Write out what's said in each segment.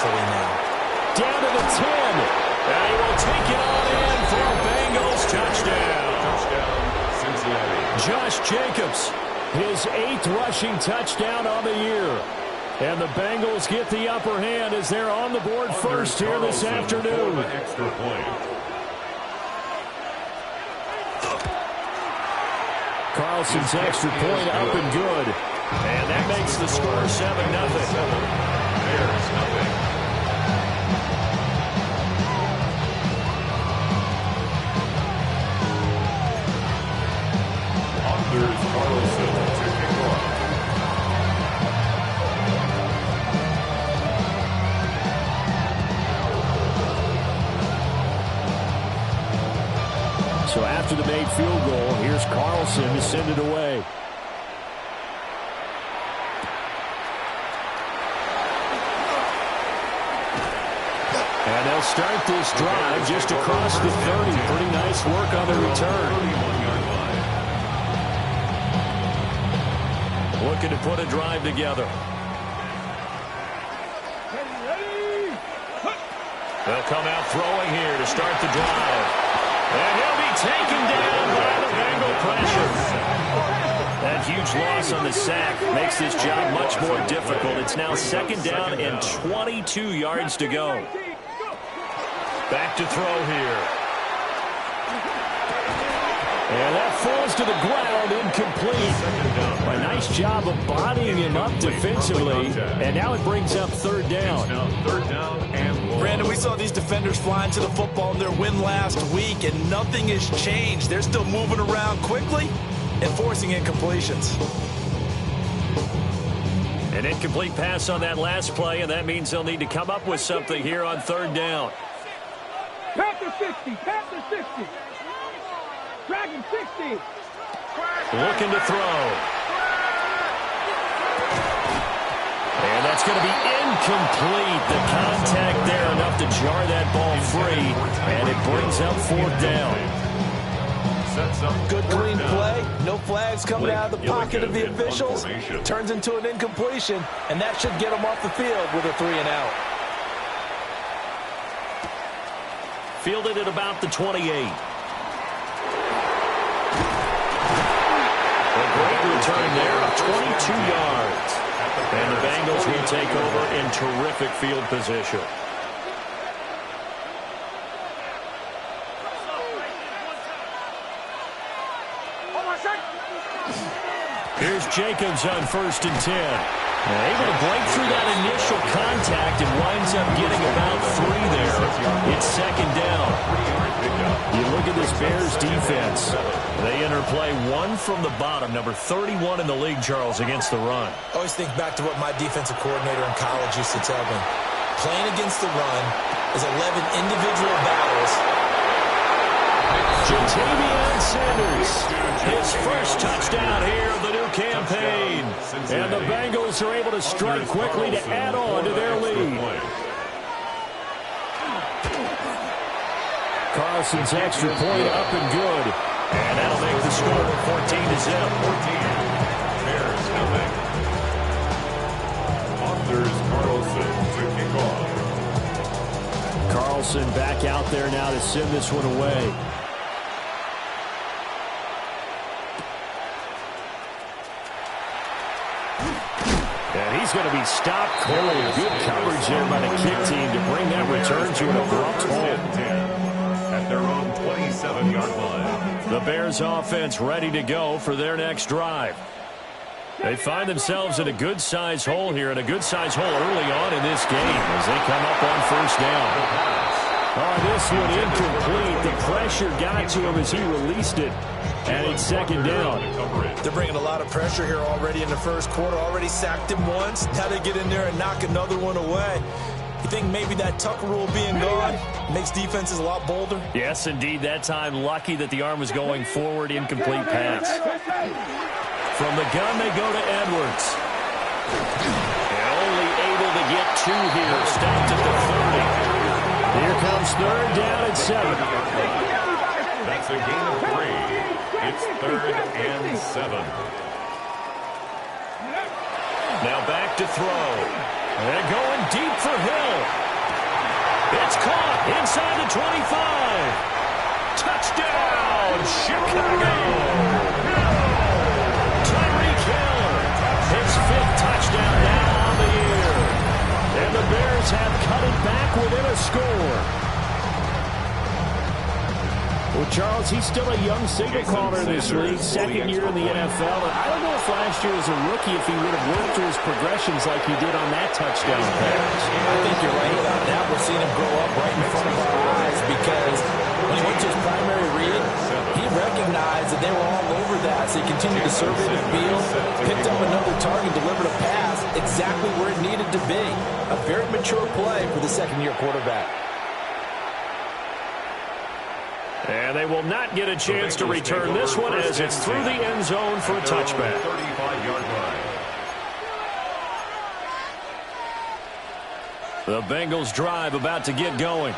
carefully now. Down to the 10. And he will take it on in for a Bengals touchdown. Touchdown, Cincinnati. Josh Jacobs, his 8th rushing touchdown on the year. And the Bengals get the upper hand as they're on the board first here this afternoon. Extra point. Carlson's extra point up and good. And that makes the score 7-0. Bears, nothing. There's Carlson to kick off. So after the made field goal, here's Carlson to send it away. And they'll start this drive just across the 30. Pretty nice work on the return. Looking to put a drive together. They'll come out throwing here to start the drive. And he'll be taken down by the Bengal pressure. That huge loss on the sack makes this job much more difficult. It's now 2nd down and 22 yards to go. Back to throw here. And that falls to the ground, incomplete. A nice job of bodying him up defensively. And now it brings up 3rd down. Brandon, we saw these defenders flying to the football in their win last week, and nothing has changed. They're still moving around quickly and forcing incompletions. An incomplete pass on that last play, and that means they'll need to come up with something here on 3rd down. Panther 60, Panther 60. Dragon 60. Looking to throw. And that's going to be incomplete. The contact there enough to jar that ball free. And it brings up 4th down. Good clean play. No flags coming out of the pocket of the officials. Turns into an incompletion. And that should get them off the field with a 3 and out. Fielded at about the 28. A great return there of 22 yards. And the Bengals will take over in terrific field position. Here's Jacobs on 1st and 10. Able to break through that initial contact and winds up getting about 3 there. It's 2nd down. You look at this Bears defense. They interplay 1 from the bottom, number 31 in the league, Charles, against the run. I always think back to what my defensive coordinator in college used to tell me. Playing against the run is 11 individual battles. Jatavion Sanders, his first touchdown here of the new campaign. And the Bengals are able to strike quickly to add on to their lead. Carlson's extra point up and good. And that'll make the score 14-0. Bears, nothing. Authors Carlson to kick off. Carlson back out there now to send this one away. And he's going to be stopped cold. Good coverage there by the kick team to bring that return to an abrupt halt. At their own 27-yard line. The Bears offense ready to go for their next drive. They find themselves in a good-sized hole here, and a good-sized hole early on in this game as they come up on 1st down. Oh, this one incomplete. The pressure got to him as he released it. And it's 2nd down. They're bringing a lot of pressure here already in the 1st quarter. Already sacked him once. Now they get in there and knock another one away. You think maybe that Tucker rule being gone makes defenses a lot bolder? Yes, indeed. That time, lucky that the arm was going forward. Incomplete pass. From the gun, they go to Edwards. And only able to get 2 here. Stopped at the 30. Here comes 3rd down and 7. That's a gain of 3. It's 3rd and 7. Now back to throw. And going deep for Hill. It's caught inside the 25. Touchdown, Chicago! Tyreek Hill, his 5th touchdown now on the year. And the Bears have cut it back within a score. Well, Charles, he's still a young signal caller in this league, 2nd year in the NFL. And I don't know if last year as a rookie if he would have worked through his progressions like he did on that touchdown pass. I think you're right about that. We're seeing him grow up right in front of our eyes because when he went to his primary read, he recognized that they were all over that. So he continued to survey the field, picked up another target, delivered a pass exactly where it needed to be. A very mature play for the 2nd-year quarterback. And they will not get a chance to return this one as it's through the end zone for a touchback. 35-yard line. The Bengals drive about to get going.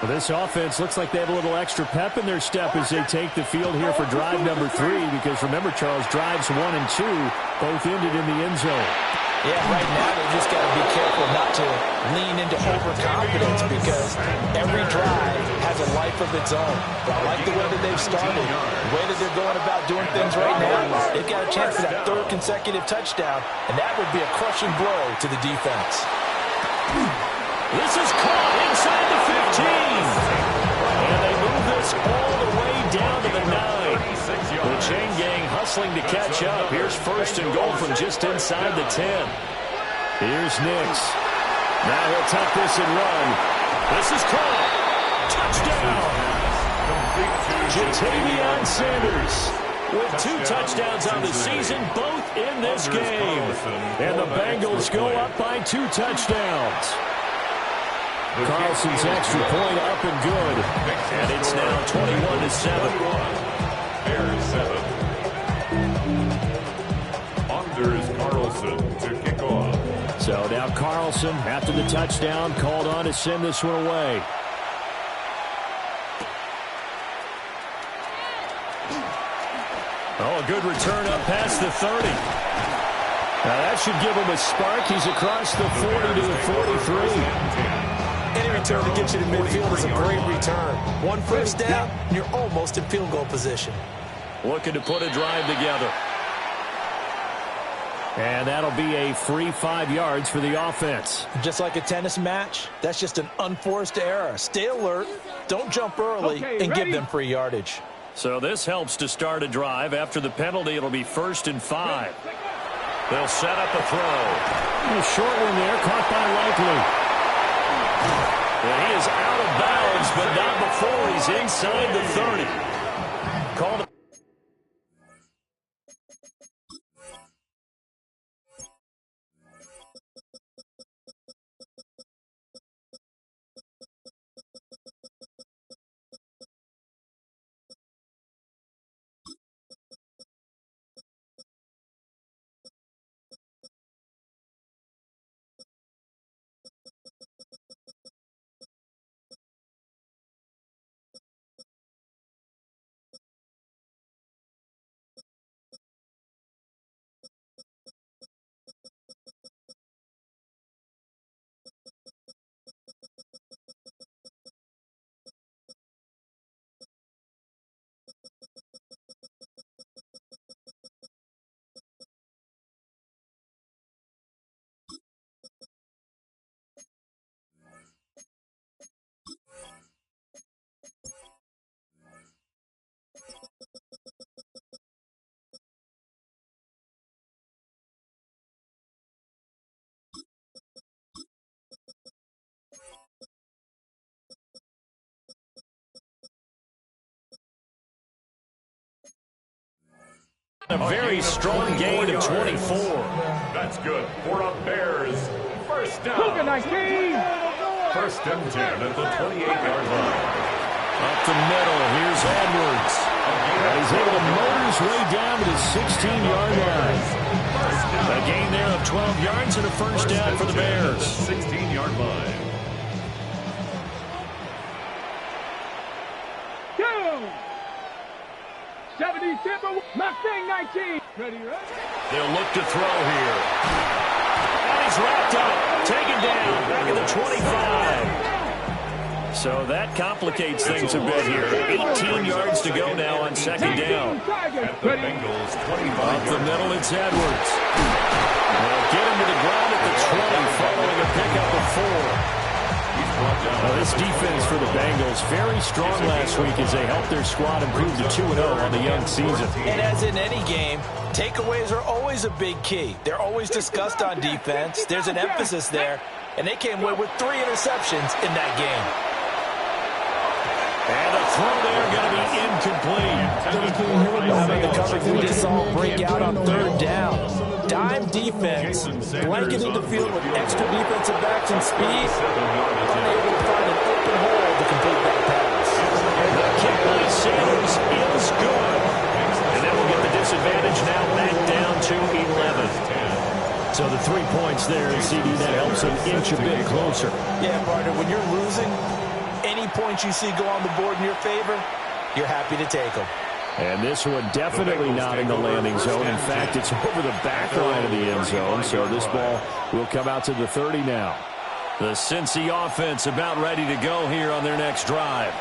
Well, this offense looks like they have a little extra pep in their step as they take the field here for drive number 3 because remember, Charles, drives 1 and 2 both ended in the end zone. Yeah, right now they just got to be careful not to lean into overconfidence because every drive has a life of its own. But I like the way that they've started, the way that they're going about doing things right now. They've got a chance for that 3rd consecutive touchdown, and that would be a crushing blow to the defense. This is caught inside the 15. And they move this all the way down to the 9. The chain gang hustling to catch up. Here's 1st and goal from just inside the 10. Here's Nix. Now he'll tuck this and run. This is caught. Touchdown. Jatavion Sanders with 2 touchdowns on the season, both in this game. And the Bengals go up by 2 touchdowns. Carlson's extra point up and good. And it's now 21-7. Bears 7. Anders Carlson to kick off. So now Carlson, after the touchdown, called on to send this one away. Oh, a good return up past the 30. Now that should give him a spark. He's across the 40 to the 43. Any return to get you to midfield is a great return. 1 first down, and you're almost in field goal position. Looking to put a drive together. And that'll be a free 5 yards for the offense. Just like a tennis match, that's just an unforced error. Stay alert, don't jump early, and give them free yardage. So this helps to start a drive. After the penalty, it'll be 1st and 5. They'll set up a throw. A short one there, caught by Likely. And he is out of bounds, but not before he's inside the 30. Called. A very strong gain of 24. That's good for a Bears. First down. 19. 1st and 10 at the 28-yard line. Up the middle, here's Edwards. And he's able to motor his way down to the 16-yard line. A gain there of 12 yards and a first down for the Bears. 16-yard line. Go! 77, Mustang 19. Ready, ready? They'll look to throw here. And he's wrapped up. Taken down back at the 25. So that complicates things a bit here. 18 yards to go now on second down. At the Bengals 25. Up the middle, it's Edwards. They'll get him to the ground at the 20, following a pickup of 4. Now this defense for the Bengals, very strong last week as they helped their squad improve to 2-0 on the young season. And as in any game, takeaways are always a big key. They're always discussed on defense. There's an emphasis there, and they came away with 3 interceptions in that game. And the throw there going to be incomplete. How about the coverage we just saw break out on third down? Dime defense, blanketing the field with extra defensive backs and speed, unable to find an open hole to complete that pass. The kick by Sanders is good. And then we'll get the disadvantage now back down to 11. So the 3 points there, CD, that helps them inch a bit closer. Yeah, partner, when you're losing, any points you see go on the board in your favor, you're happy to take them. And this one definitely not in the landing zone. In fact, it's over the back line of the end zone. So this ball will come out to the 30 now. The Cincy offense about ready to go here on their next drive.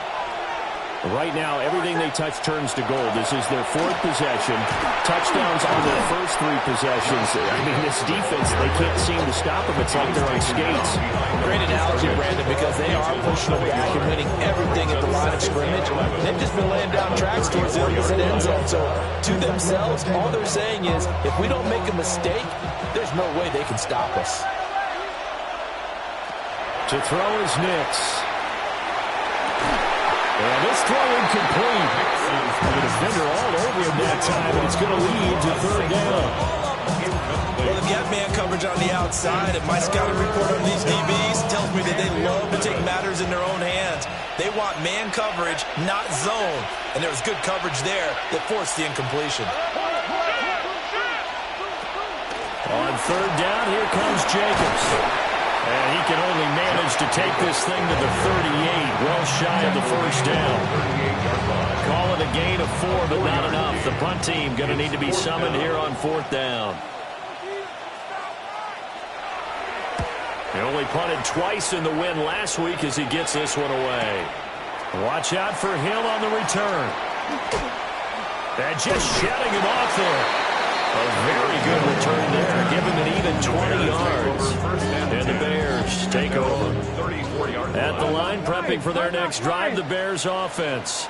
Right now, everything they touch turns to gold. This is their 4th possession. Touchdowns on their first 3 possessions. I mean, this defense, they can't seem to stop them. It's like they're on skates. Great analogy, Brandon, because they are pushing them back and winning everything at the line of scrimmage. They've just been laying down tracks towards the opposite end zone. So to themselves, all they're saying is, if we don't make a mistake, there's no way they can stop us. To throw is Nix. And this throw incomplete. The defender all over him that time, and it's going to lead to third down. Well, if you have man coverage on the outside, and my scouting report on these DBs tells me that they love to take matters in their own hands. They want man coverage, not zone. And there was good coverage there that forced the incompletion. On third down, here comes Jacobs. And he can only manage to take this thing to the 38, well shy of the first down. Call it a gain of 4, but not enough. The punt team going to need to be summoned here on 4th down. He only punted twice in the win last week as he gets this one away. Watch out for Hill on the return. And just shutting him off there. A very good return there. Give him an even 20 yards. And the Bears take over. At the line, prepping for their next drive, the Bears offense.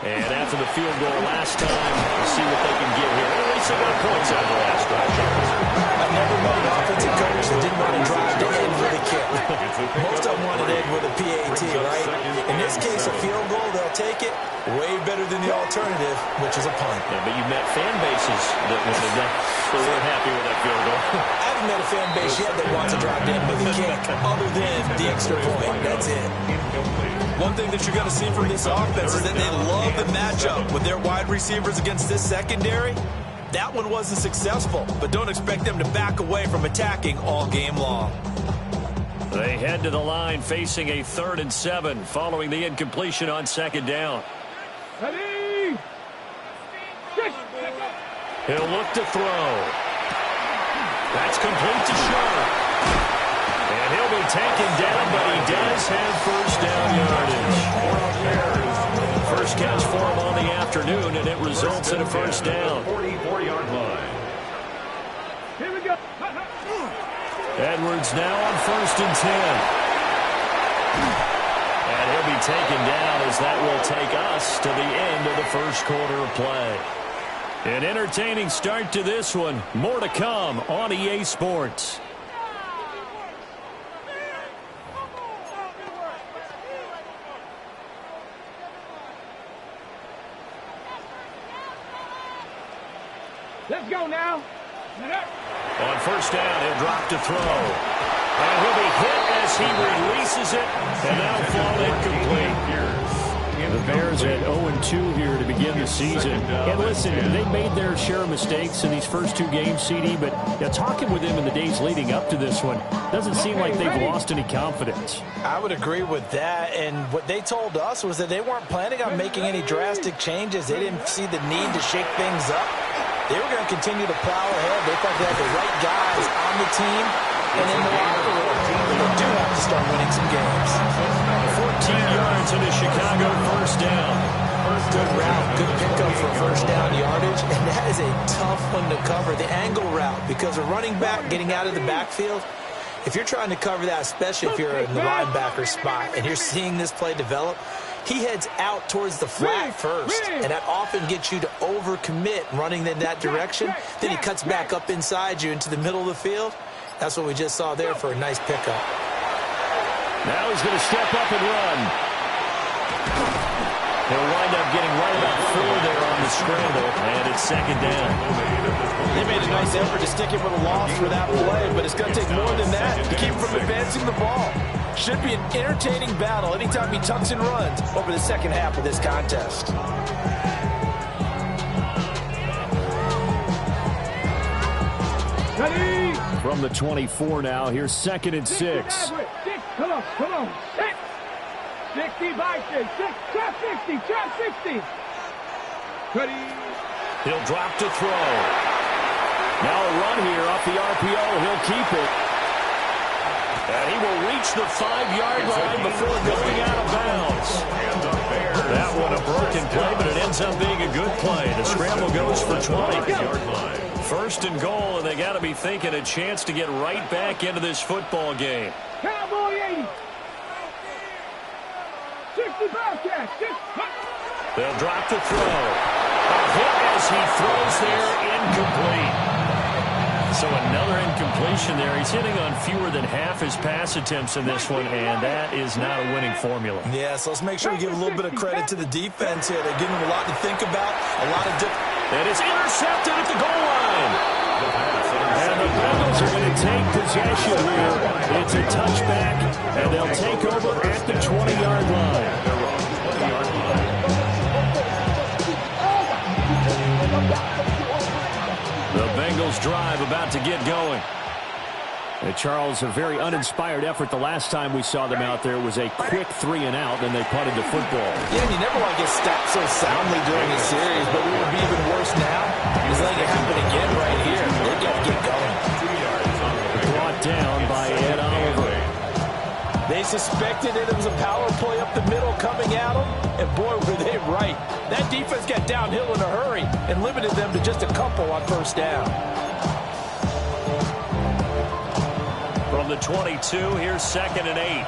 And after the field goal last time, we'll see what they can get here. At least they got points out of the last drive. I've never met an offensive coach that didn't want to drive to end with a kick. Most of them wanted to end with a PAT, right? In this case, a field goal, they'll take it. Way better than the alternative, which is a punt. Yeah, but you've met fan bases that wanted that. They weren't happy with that field goal. I haven't met a fan base yet that wants to drive to end with a kick, other than the extra point. That's it. One thing that you're going to see from this offense is that they love the matchup with their wide receivers against this secondary. That one wasn't successful, but don't expect them to back away from attacking all game long. They head to the line facing a 3rd and 7 following the incompletion on second down. Ready? He'll look to throw. That's complete to Sharp. And he'll be taken down, but he does have first down yardage. First catch for him on the afternoon, and it results in a first down. 44-yard line. Here we go. Edwards now on 1st and 10. And he'll be taken down as that will take us to the end of the first quarter of play. An entertaining start to this one. More to come on EA Sports. Let's go now. On first down, he'll drop to throw. And he'll be hit as he releases it, and that'll fall incomplete. The Bears at 0-2 here to begin the season. And listen, they made their share of mistakes in these first 2 games, CD, but talking with them in the days leading up to this one, doesn't seem like they've lost any confidence. I would agree with that, and what they told us was that they weren't planning on making any drastic changes. They didn't see the need to shake things up. They were going to continue to plow ahead. They thought they had the right guys on the team and in the locker room. They do have to start winning some games. 14 yards into Chicago, first down. Good route, good pickup for first down yardage, and that is a tough one to cover, the angle route, because a running back getting out of the backfield, if you're trying to cover that, especially if you're in the linebacker spot and you're seeing this play develop, he heads out towards the flat first, and that often gets you to overcommit running in that direction. Then he cuts back up inside you into the middle of the field. That's what we just saw there for a nice pickup. Now he's going to step up and run. He'll wind up getting right about 4 there on the scramble, and it's second down. They made a nice effort to stick him with a loss for that play, but it's going to take more than that to keep him from advancing the ball. Should be an entertaining battle anytime he tucks and runs over the second half of this contest. Ready? From the 24 now, here's 2nd and 6. Come on. 60 by 6. Trap 60. Ready? He'll drop to throw. Now a run here off the RPO. He'll keep it. And he will reach the 5-yard line before going out of bounds. That one a broken play, but it ends up being a good play. The scramble goes for 20. First and goal, and they got to be thinking a chance to get right back into this football game. Cowboy 80. 60 Bearcats. They'll drop the throw. A hit as he throws there, incomplete. So another incompletion there. He's hitting on fewer than half his pass attempts in this one, and that is not a winning formula. Yeah, so let's make sure we give a little bit of credit to the defense here. They're giving him a lot to think about, a lot of and it's intercepted at the goal line. And the Bengals are going to take possession here. It's a touchback, and they'll take over at the 20-yard line. The Bengals drive about to get going. Charles, a very uninspired effort the last time we saw them out there. It was a quick 3 and out, then they punted the football. Yeah, and you never want to get stopped so soundly during a series, but what would be even worse now is letting it happen again right here. They've got to get going. Brought down by Ed Oliver. They suspected it was a power play up the middle coming at them, and boy, were they right. That defense got downhill in a hurry and limited them to just a couple on first down. From the 22, here's 2nd and 8.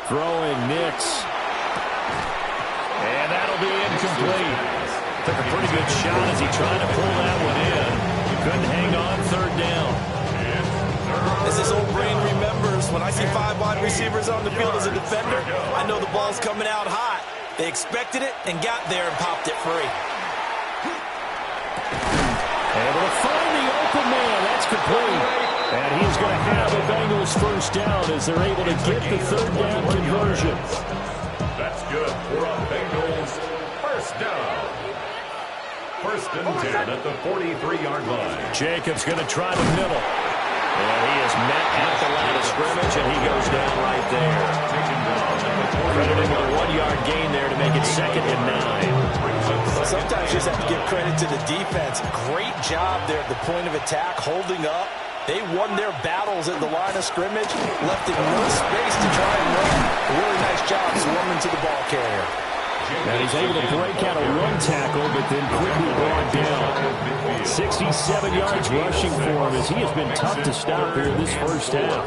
Throwing Nix. And that'll be incomplete. Took a pretty good shot as he tried to pull that one in. Couldn't hang on, 3rd down. As this old brain remembers, when I see 5 wide receivers on the field as a defender, I know the ball's coming out hot. They expected it and got there and popped it free. Able to find the open man. That's complete. And he's going to have the Bengals first down as they're able to get the 3rd down conversion. That's good for a Bengals first down. 1st and 10 at the 43-yard line. Jacobs going to try the middle. And he is met at the line of scrimmage, and he goes down right there. Crediting a 1-yard gain there to make it 2nd and 9. Sometimes you just have to give credit to the defense. Great job there at the point of attack, holding up. They won their battles at the line of scrimmage, left in no space to try and run. A really nice job swarming to the ball carrier. And he's able to break out a run tackle, but then quickly brought down. 67 yards rushing for him as he has been tough to stop here this first half.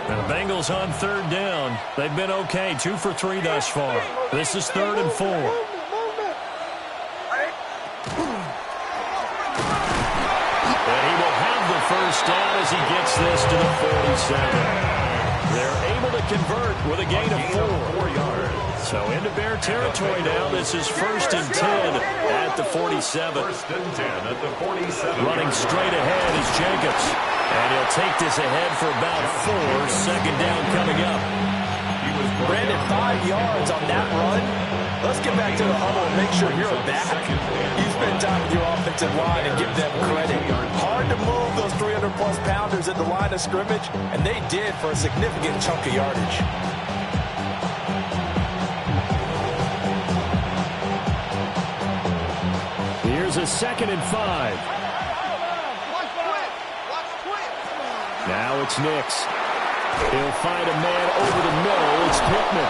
And the Bengals on 3rd down. They've been okay, 2 for 3 thus far. This is 3rd and 4. And he will have the first down as he gets this to the 47. They're able to convert with a gain of 4 yards. So into Bear territory now. This is 1st and 10 at the 47. 1st and 10 at the 47. Running straight ahead is Jacobs. And he'll take this ahead for about 4. 2nd down coming up. Brandon, 5 yards on that run. Let's get back to the huddle and make sure you're back. You spend time with your offensive line and give them credit. Hard to move those 300-plus pounders at the line of scrimmage, and they did for a significant chunk of yardage. a 2nd and 5. Now it's Nix. He'll find a man over the middle. It's Pittman.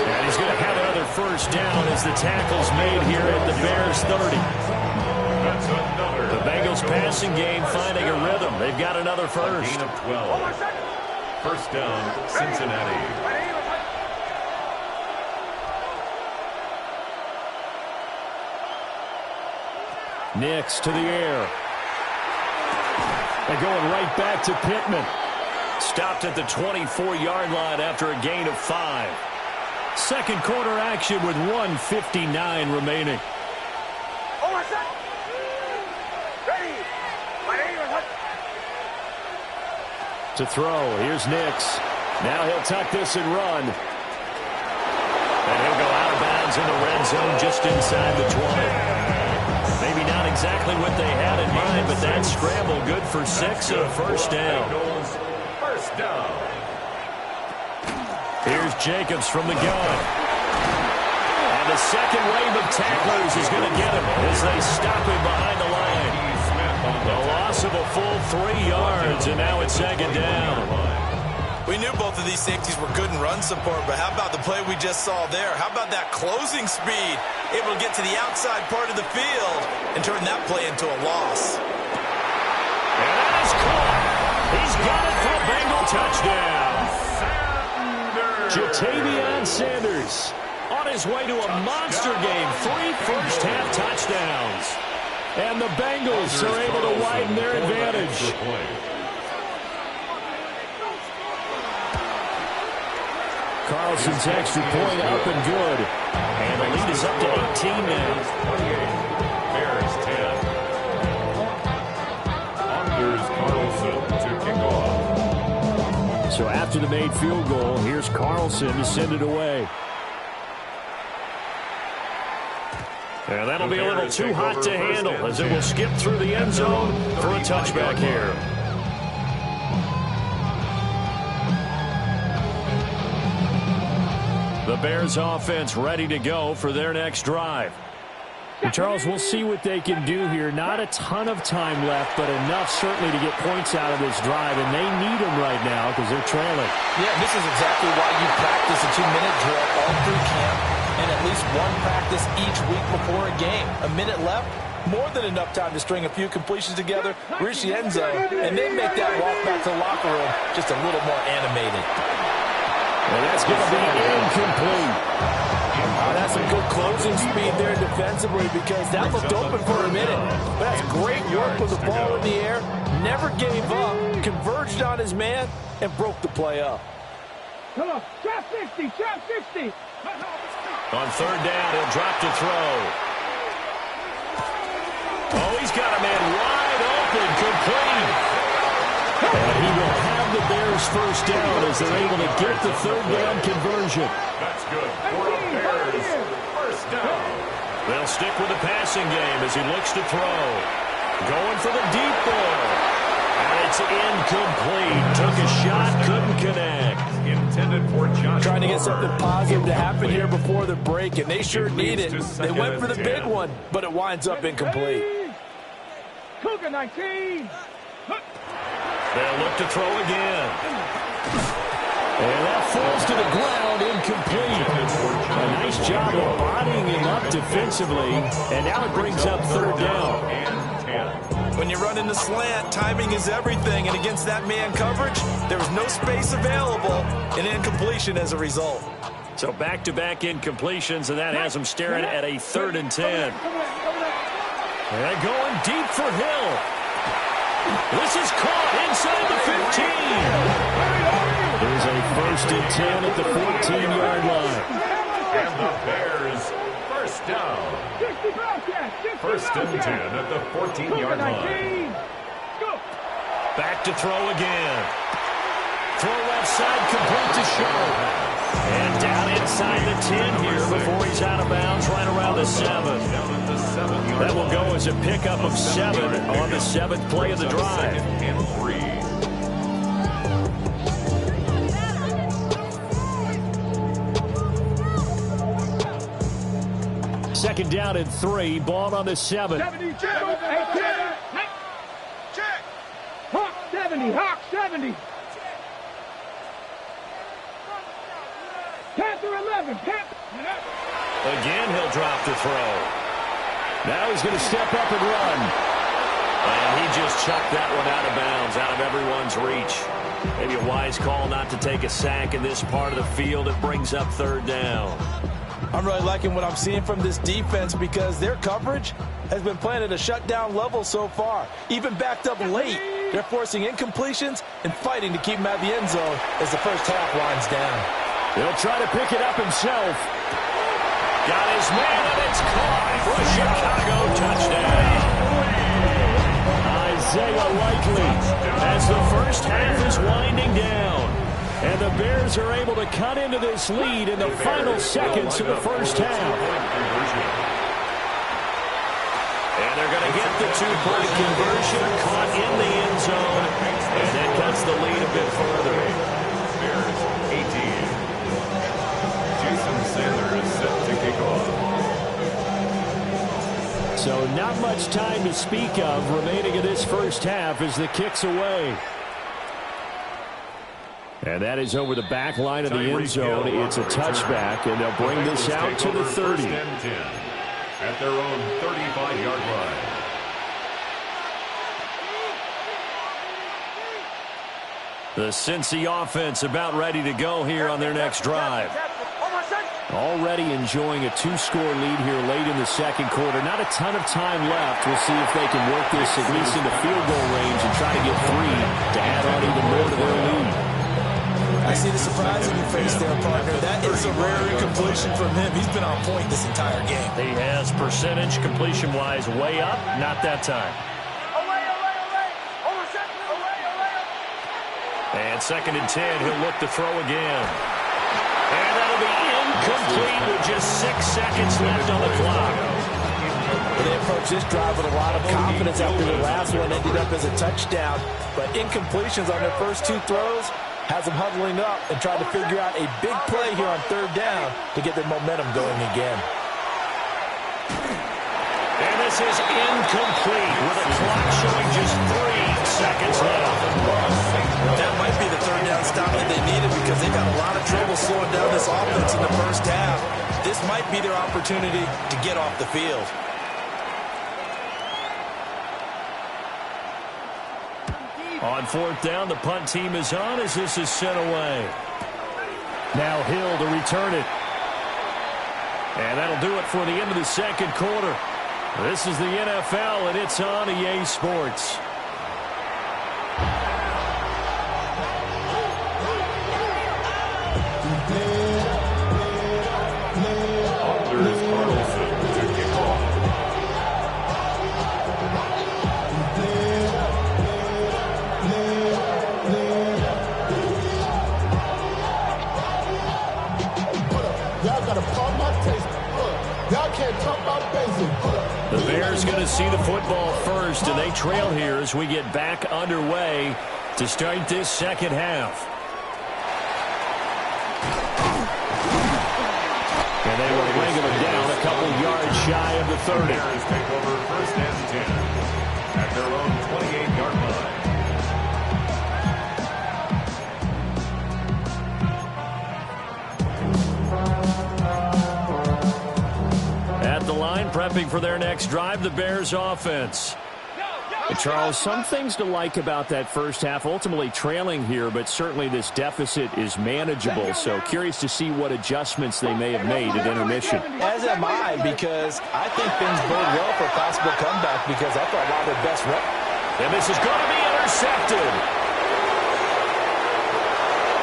And he's going to have another first down as the tackle's made here at the Bears 30. The Bengals passing game finding a rhythm. They've got another first. Gain of 12. First down, Cincinnati. Nix to the air. They're going right back to Pittman. Stopped at the 24-yard line after a gain of 5. Second quarter action with 1:59 remaining. To throw, here's Nix. Now he'll tuck this and run. And he'll go out of bounds in the red zone just inside the 20. Maybe not exactly what they had in mind, but that scramble good for 6 and a first down. First down. Here's Jacobs from the gun. And the second wave of tacklers is going to get him as they stop him behind the line. A loss of a full 3 yards, and now it's 2nd down. We knew both of these safeties were good in run support, but how about the play we just saw there? How about that closing speed? Able to get to the outside part of the field and turn that play into a loss. And that is caught. He's got it for a Bengal touchdown. Jatavion Sanders on his way to a monster game. 3 first-half touchdowns. And the Bengals are able to widen their advantage. Carlson's extra point up and good. And the lead is up to 18 now. 28. Bears 10. Anders Carlson to kick off. So after the made field goal, here's Carlson to send it away. And that'll be a little too hot to handle as it will skip through the end zone for a touchback here. The Bears offense ready to go for their next drive. And Charles, we'll see what they can do here. Not a ton of time left, but enough certainly to get points out of this drive, and they need them right now because they're trailing. Yeah, this is exactly why you practice a 2-minute drill all through camp and at least one practice each week before a game. A minute left, more than enough time to string a few completions together, reach the end zone, and then make that walk back to the locker room just a little more animated. And that's going to be incomplete. That's some good closing speed there defensively because that looked open for a minute. But that's great work with the ball in the air. Never gave up, converged on his man, and broke the play up. Come on, trap 60, trap 60. On third down, he'll drop to throw. Oh, he's got a man wide open, complete. And he will have the Bears first down as they're able to get the third down conversion. That's good for the Bears. First down. They'll stick with the passing game as he looks to throw. Going for the deep ball. And it's incomplete. Took a shot, couldn't connect. Intended for Josh. Trying to get something positive to happen here before the break, and they sure need it. They went for the big one, but it winds up incomplete. Cougar 19. They'll look to throw again. And that falls to the ground, incomplete. A nice job of bodying him up defensively, and now it brings up third down. When you're running the slant, timing is everything, and against that man coverage, there was no space available, and incompletion as a result. So back-to-back incompletions, and that has them staring at a 3rd and 10. And going deep for Hill. This is caught inside the 15. There's a 1st and 10 at the 14-yard line. And the Bears first down. 1st and 10 at the 14-yard line. Back to throw again. Throw left side, complete to Sharp. And down inside the 10 here before he's out of bounds right around the 7. That will go as a pickup of 7 on the 7th play of the drive. And 3. Second down at 3. Ball on the 7. 70, check. 18. Check. Hawk 70, Hawk 70. Panther 11, Panther. Again, he'll drop the throw. Now he's going to step up and run. And he just chucked that one out of bounds, out of everyone's reach. Maybe a wise call not to take a sack in this part of the field. It brings up 3rd down. I'm really liking what I'm seeing from this defense because their coverage has been playing at a shutdown level so far. Even backed up late, they're forcing incompletions and fighting to keep them out of the end zone as the first half winds down. He'll try to pick it up himself. Got his man, and it's caught for a Chicago touchdown. Isaiah Likely as the first half is winding down. And the Bears are able to cut into this lead in the final seconds of the first half. And they're going to get the 2-point conversion, caught in the end zone, and that cuts the lead a bit further. Bears 18. Jason Sanders set to kick off. So not much time to speak of remaining in this first half as the kick's away. And that is over the back line of the end zone. It's a touchback, and they'll bring this out to the 30. At their own 35-yard line. The Cincy offense about ready to go here on their next drive. Already enjoying a 2-score lead here late in the second quarter. Not a ton of time left. We'll see if they can work this at least into field goal range and try to get 3 to add on even more to their lead. I see the surprise in your face there, partner. That is a rare incompletion from him. He's been on point this entire game. He has percentage completion-wise way up. Not that time. And 2nd and 10. He'll look to throw again. And that'll be incomplete with just 6 seconds left on the clock. They approached this drive with a lot of confidence after the last one ended up as a touchdown. But incompletions on their first 2 throws has them huddling up and trying to figure out a big play here on 3rd down to get their momentum going again. And this is incomplete with a clock showing just 3 seconds left. That might be the 3rd down stop that they needed because they got a lot of trouble slowing down this offense in the first half. This might be their opportunity to get off the field. On 4th down, the punt team is on as this is sent away. Now Hill to return it. And that'll do it for the end of the second quarter. This is the NFL, and it's on EA Sports. The Bears going to see the football first, and they trail here as we get back underway to start this second half. And they will wrangle it down a couple yards shy of the 30. Bears take over 1st and 10 at their own 28-yard line. At the line, prepping for their next drive, the Bears offense. And Charles, some things to like about that first half, ultimately trailing here, but certainly this deficit is manageable. So curious to see what adjustments they may have made at intermission. As am I, because I think things bode well for a possible comeback because I thought a lot of their best run. And this is going to be intercepted.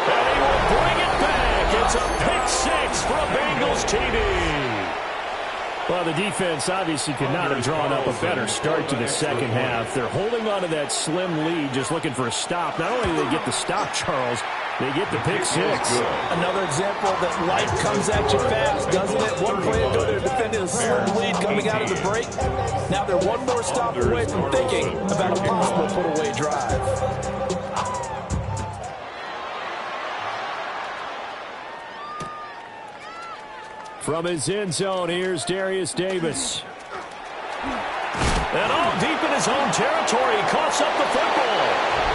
And he will bring it back. It's a pick 6 for a Bengals TD. Well, the defense obviously could not have drawn up a better start to the second half. They're holding on to that slim lead, just looking for a stop. Not only do they get the stop, Charles, they get the pick 6. Another example that life comes at you fast, doesn't it? One play ago, they're defending a slim lead coming out of the break. Now they're one more stop away from thinking about a possible put-away drive. From his end zone, here's Darius Davis. And all deep in his own territory, he coughs up the football.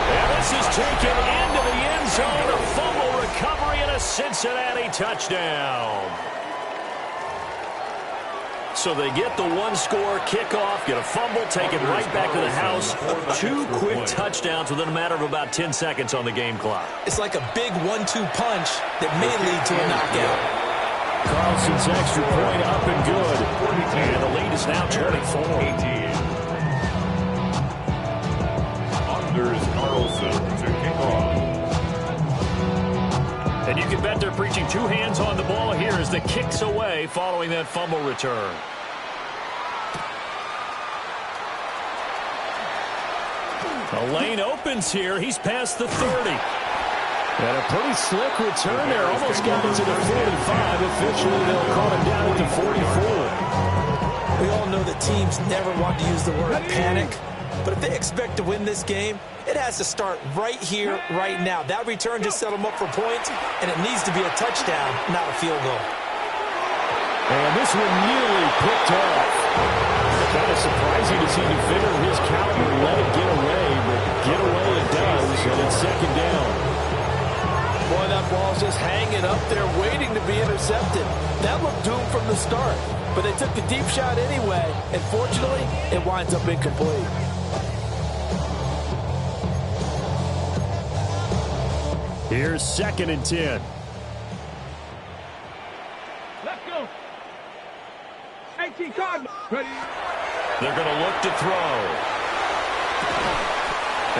And this is taken into the end zone. A fumble recovery and a Cincinnati touchdown. So they get the one-score kickoff, get a fumble, take it right back to the house. 2 quick touchdowns within a matter of about 10 seconds on the game clock. It's like a big 1-2 punch that may lead to a knockout. Carlson's extra point up and good. And the lead is now 24-18. Anders Carlson to kick off. And you can bet they're preaching 2 hands on the ball here as the kicks away following that fumble return. The lane opens here. He's past the 30. And a pretty slick return there. Almost got into the 45. Officially, they'll call him down at the 44. We all know that teams never want to use the word panic. But if they expect to win this game, it has to start right here, right now. That return just set them up for points, and it needs to be a touchdown, not a field goal. And this one nearly picked off. Kind of surprising to see defender his caliber let it get away, but get away it does, and it's second down. Boy, that ball's just hanging up there, waiting to be intercepted. That looked doomed from the start, but they took the deep shot anyway, and fortunately, it winds up incomplete. Here's 2nd and 10. Let's go. 18 Cardinals. Ready. They're going to look to throw.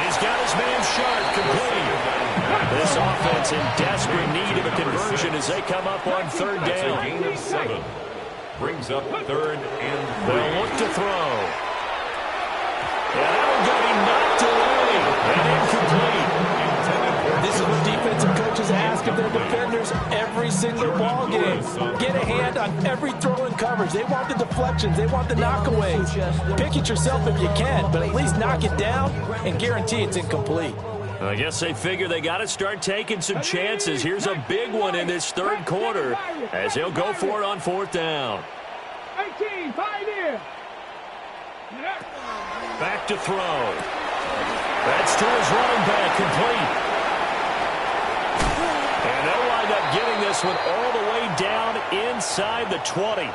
He's got his man Sharp complete. This offense in desperate need of a conversion as they come up on 3rd down. That's a gain of 7. Brings up 3rd and 3. They'll look to throw. And that one got him knocked away and incomplete. This is what defensive coaches ask of their defenders every single ball game. Get a hand on every throw in coverage. They want the deflections. They want the knockaways. Pick it yourself if you can, but at least knock it down and guarantee it's incomplete. I guess they figure they got to start taking some chances. Here's a big one in this 3rd quarter as they'll go for it on 4th down. 18, pioneer. Back to throw. That's to his running back, complete. And they'll wind up getting this one all the way down inside the 20.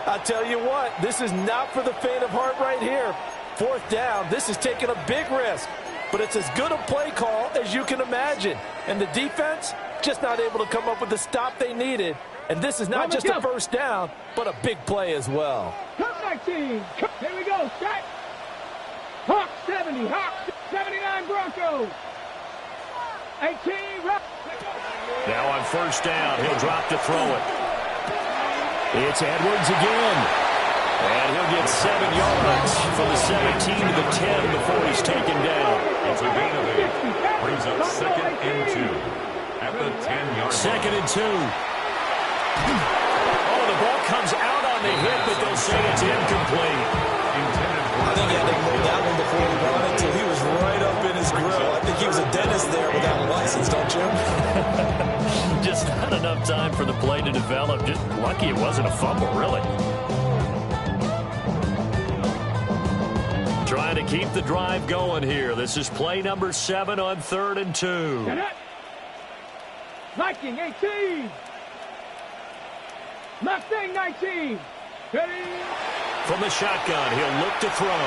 I'll tell you what, this is not for the faint of heart right here. 4th down, this is taking a big risk. But it's as good a play call as you can imagine. And the defense, just not able to come up with the stop they needed. And this is not just a 1st down, but a big play as well. Come back, team. Here we go. Strike. Hawk 70. Hawk 79 Broncos. 18. Rock. Now on 1st down, he'll drop to throw it. It's Edwards again. And he'll get 7 yards from the 17 to the 10 before he's taken down. It's a gain of 8. Brings up 2nd and 2 at the 10-yard line. 2nd and 2. Oh, the ball comes out on the hit, but they'll say it's incomplete. I think he had to hold that one before he won it until he was right up in his grill. I think he was a dentist there without a license, don't you? Just not enough time for the play to develop. Just lucky it wasn't a fumble, really. Trying to keep the drive going here. This is play number 7 on 3rd and 2. Viking 18. Mustang 19. Ready. From the shotgun, he'll look to throw.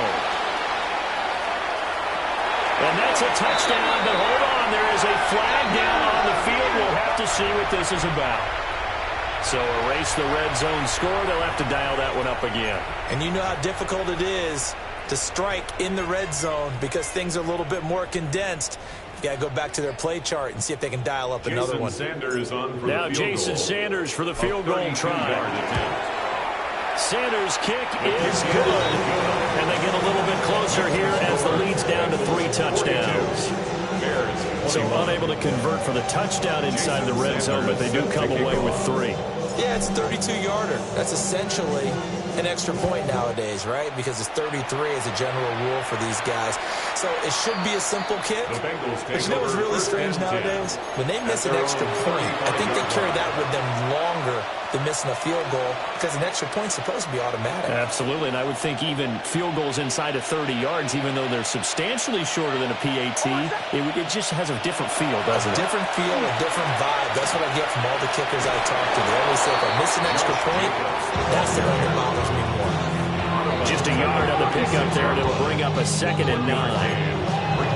And that's a touchdown, but hold on. There is a flag down on the field. We'll have to see what this is about. So erase the red zone score. They'll have to dial that one up again. And you know how difficult it is to strike in the red zone because things are a little bit more condensed. You got to go back to their play chart and see if they can dial up another one. Sanders on for now the field Jason goal. Sanders for the field goal try. Attempt. Sanders' kick is good. And they get a little bit closer here as the lead's down to 3 touchdowns. So unable to convert for the touchdown inside the red zone, but they do come away with 3. Yeah, it's a 32-yarder. That's essentially an extra point nowadays, right? Because it's 33 as a general rule for these guys. So it should be a simple kick. But you know what's really strange nowadays? When they miss an extra point, I think they carry that with them longer than missing a field goal because an extra point's supposed to be automatic. Absolutely, and I would think even field goals inside of 30 yards, even though they're substantially shorter than a PAT, it just has a different feel, doesn't it? A different feel, a different vibe. That's what I get from all the kickers I talk to. They always say if I miss an extra point, that's the one that bothers me more. Just a yard on the pickup there, and it'll bring up a 2nd and 9.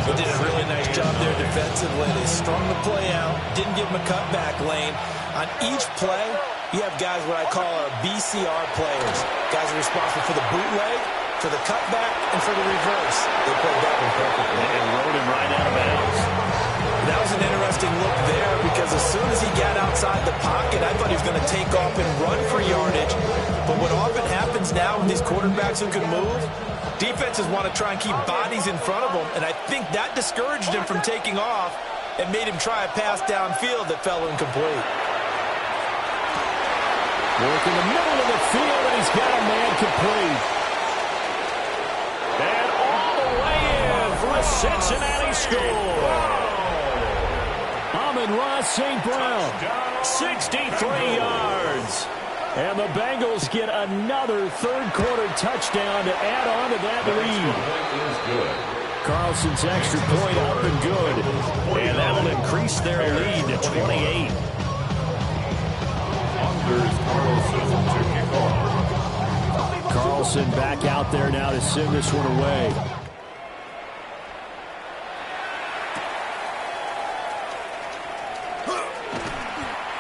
They did a really nice job there defensively. They strung the play out, didn't give them a cutback lane. On each play, you have guys what I call our BCR players. Guys are responsible for the bootleg, for the cutback, and for the reverse. They played that one perfectly. And rode him right out of bounds. That was an interesting look there because as soon as he got outside the pocket, I thought he was going to take off and run for yardage. But what often happens now with these quarterbacks who can move, defenses want to try and keep bodies in front of them, and I think that discouraged him from taking off and made him try a pass downfield that fell incomplete. Work in the middle of the field, and he's got a man complete. And all the way in for a Cincinnati score. Amon-Ra St. Brown, 63 yards. And the Bengals get another third-quarter touchdown to add on to that lead. Carlson's extra point up and good. And that'll increase their lead to 28. Carlson back out there now to send this one away.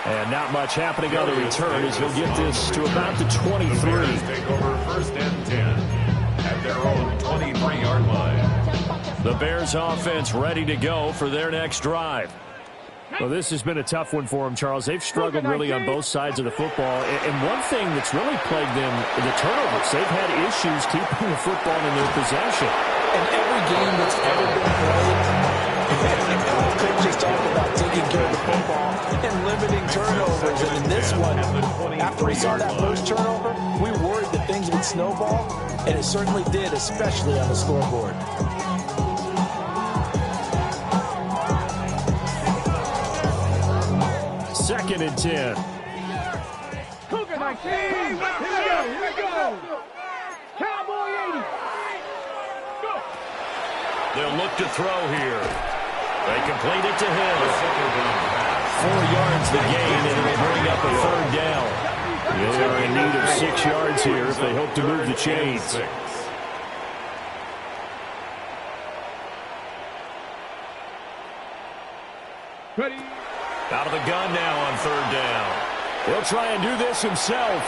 And not much happening on the return as he'll get this to about the 23. Take over 1st and 10 at their own 23-yard line. The Bears offense ready to go for their next drive. Well, this has been a tough one for them, Charles. They've struggled really on both sides of the football. And one thing that's really plagued them, the turnovers. They've had issues keeping the football in their possession. In every game that's ever been played, coaches talk about taking care of the football and limiting turnovers. And in this one, after we saw that first turnover, we worried that things would snowball, and it certainly did, especially on the scoreboard. 2nd and 10. Cougar 19. Here we go. Cowboy 80. Go. They'll look to throw here. They complete it to him. 4 yards the gain, and it'll bring up a 3rd down. They are in need of 6 yards here if they hope to move the chains. Ready. Out of the gun now on 3rd down. He'll try and do this himself.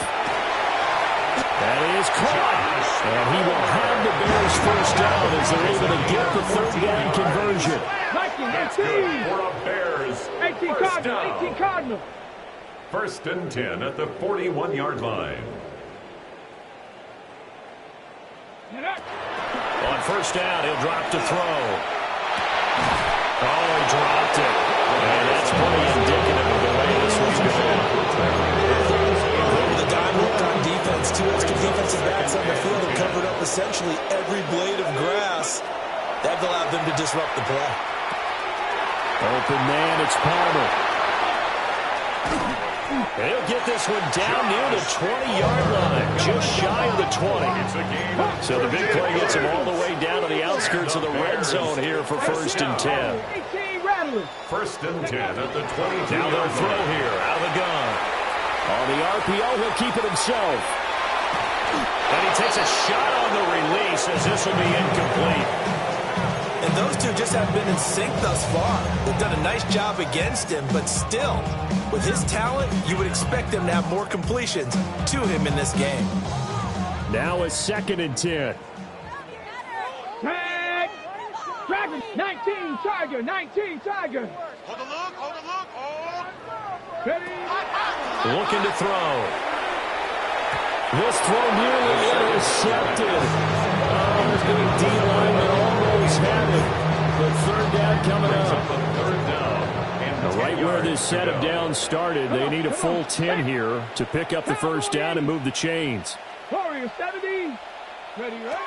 That is caught. And he will have the Bears 1st down as they're able to get the 3rd down conversion. 19, 18. For a Bears 18 Cardinal. 18 Cardinal. 1st and 10 at the 41-yard line. On 1st down, he'll drop to throw. Oh, he dropped it. And that's pretty indicative of the way this one's going. The dime looked on defense. 2 extra defensive backs on the field have covered up essentially every blade of grass. That allowed them to disrupt the play. Open man, it's Palmer. He'll get this one down near the 20-yard line, just shy of the 20. So the big play gets him all the way down to the outskirts of the red zone here for 1st and 10. 1st and 10 at the 22. Now they'll throw here, out of the gun. On the RPO, he'll keep it himself. And he takes a shot on the release as this will be incomplete. And those two just haven't been in sync thus far. They've done a nice job against him, but still, with his talent, you would expect him to have more completions to him in this game. Now a 2nd and 10. Tag. Dragon. 19 Tiger. 19 Tiger. Hold the look. Hold the look. Hold. Ready. Looking to throw. This throw nearly intercepted. Oh, there's going to be D-line that almost had it. But 3rd down coming up. 3rd down. Now, right where this set of downs started, they need a full 10 here to pick up the 1st down and move the chains. Warrior 70. Ready, ready.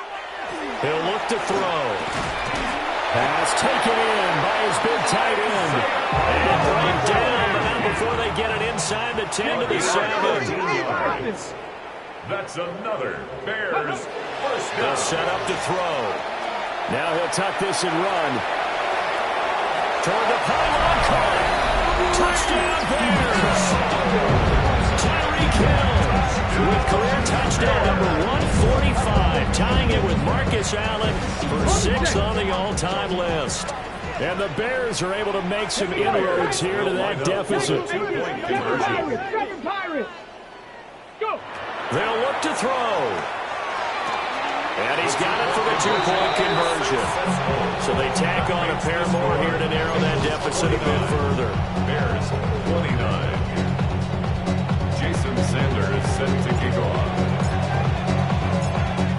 He'll look to throw. Pass taken in by his big tight end. And right down, but not before they get it inside the 10 to the 7. That's another Bears first down. They'll set up to throw. Now he'll tuck this and run. Toward the pylon, caught. Touchdown Bears. Tyreek Hill with career touchdown number 145, tying it with Marcus Allen for 6th on the all-time list. And the Bears are able to make some inroads here to that deficit. They'll look to throw. And he's got it for the 2-point conversion. So they tack on a pair more here to narrow that deficit a bit further. Bears 29. Jason Sanders set to kick off.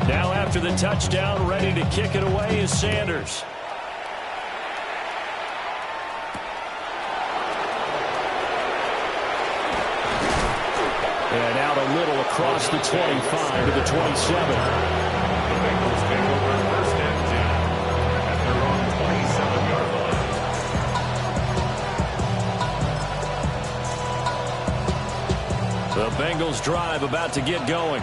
Now after the touchdown, ready to kick it away is Sanders. And out a little across the 25 to the 27. The Bengals take over first and 10 at their own 27-yard line. The Bengals drive about to get going.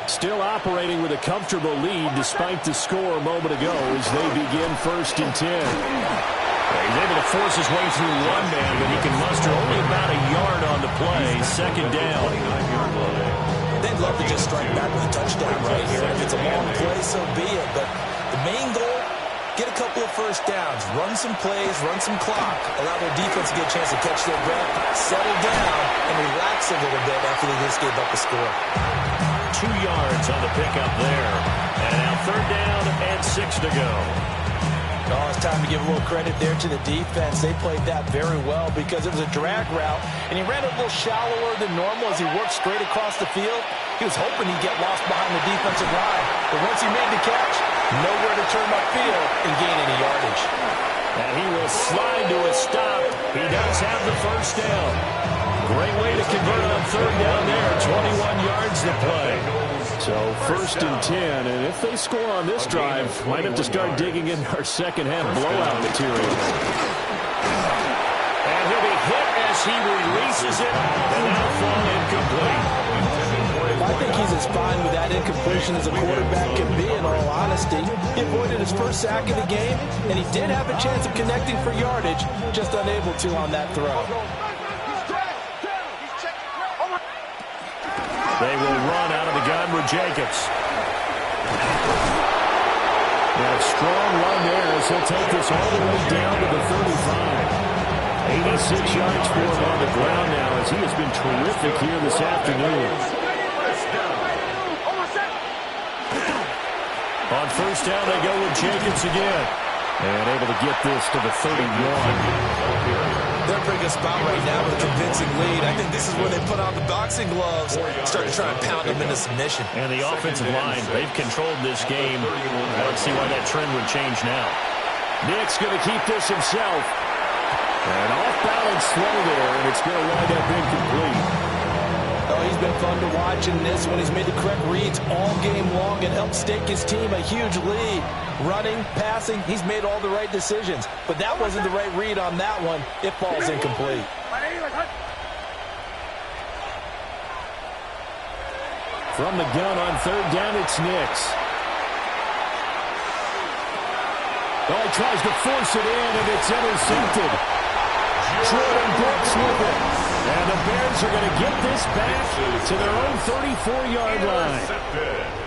Still operating with a comfortable lead despite the score a moment ago as they begin first and 10. He's able to force his way through one man, but he can muster only about a yard on the play. Second down. They'd love to just strike back with a touchdown right here. If it's a long play, so be it. But the main goal, get a couple of first downs, run some plays, run some clock, allow their defense to get a chance to catch their breath, settle down, and relax a little bit after they just gave up the score. 2 yards on the pickup there. And now third down and 6 to go. Oh, it's time to give a little credit there to the defense. They played that very well because it was a drag route, and he ran a little shallower than normal as he worked straight across the field. He was hoping he'd get lost behind the defensive line, but once he made the catch, nowhere to turn upfield and gain any yardage. And he will slide to a stop. He does have the first down. Great way to convert on third down there. 21 yards to play. So first and 10, and if they score on this drive, might have to start digging in our second half blowout material. And he'll be hit as he releases it, and that'll fall incomplete. I think he's as fine with that incompletion as a quarterback can be, in all honesty. He avoided his first sack of the game, and he did have a chance of connecting for yardage, just unable to on that throw. They will run out of the gun with Jacobs. Now, strong run there as he'll take this all the way down to the 35. 86 yards for him on the ground now as he has been terrific here this afternoon. On first down, they go with Jacobs again. And able to get this to the 31. They're in a pretty good spot right now with a convincing lead. I think this is where they put on the boxing gloves, start to try and pound them into submission. And the offensive line, they've controlled this game. I don't see why that trend would change now. Nick's going to keep this himself. And off-balance throw there, and it's going to wind up incomplete. Oh, he's been fun to watch in this one. He's made the correct reads all game long and helped stake his team a huge lead. Running, passing, he's made all the right decisions. But that wasn't the right read on that one. It falls incomplete. From the gun on third down, it's Nix. Oh, he tries to force it in, and it's intercepted. Jordan Brooks with it. And the Bears are going to get this back to their own 34-yard line.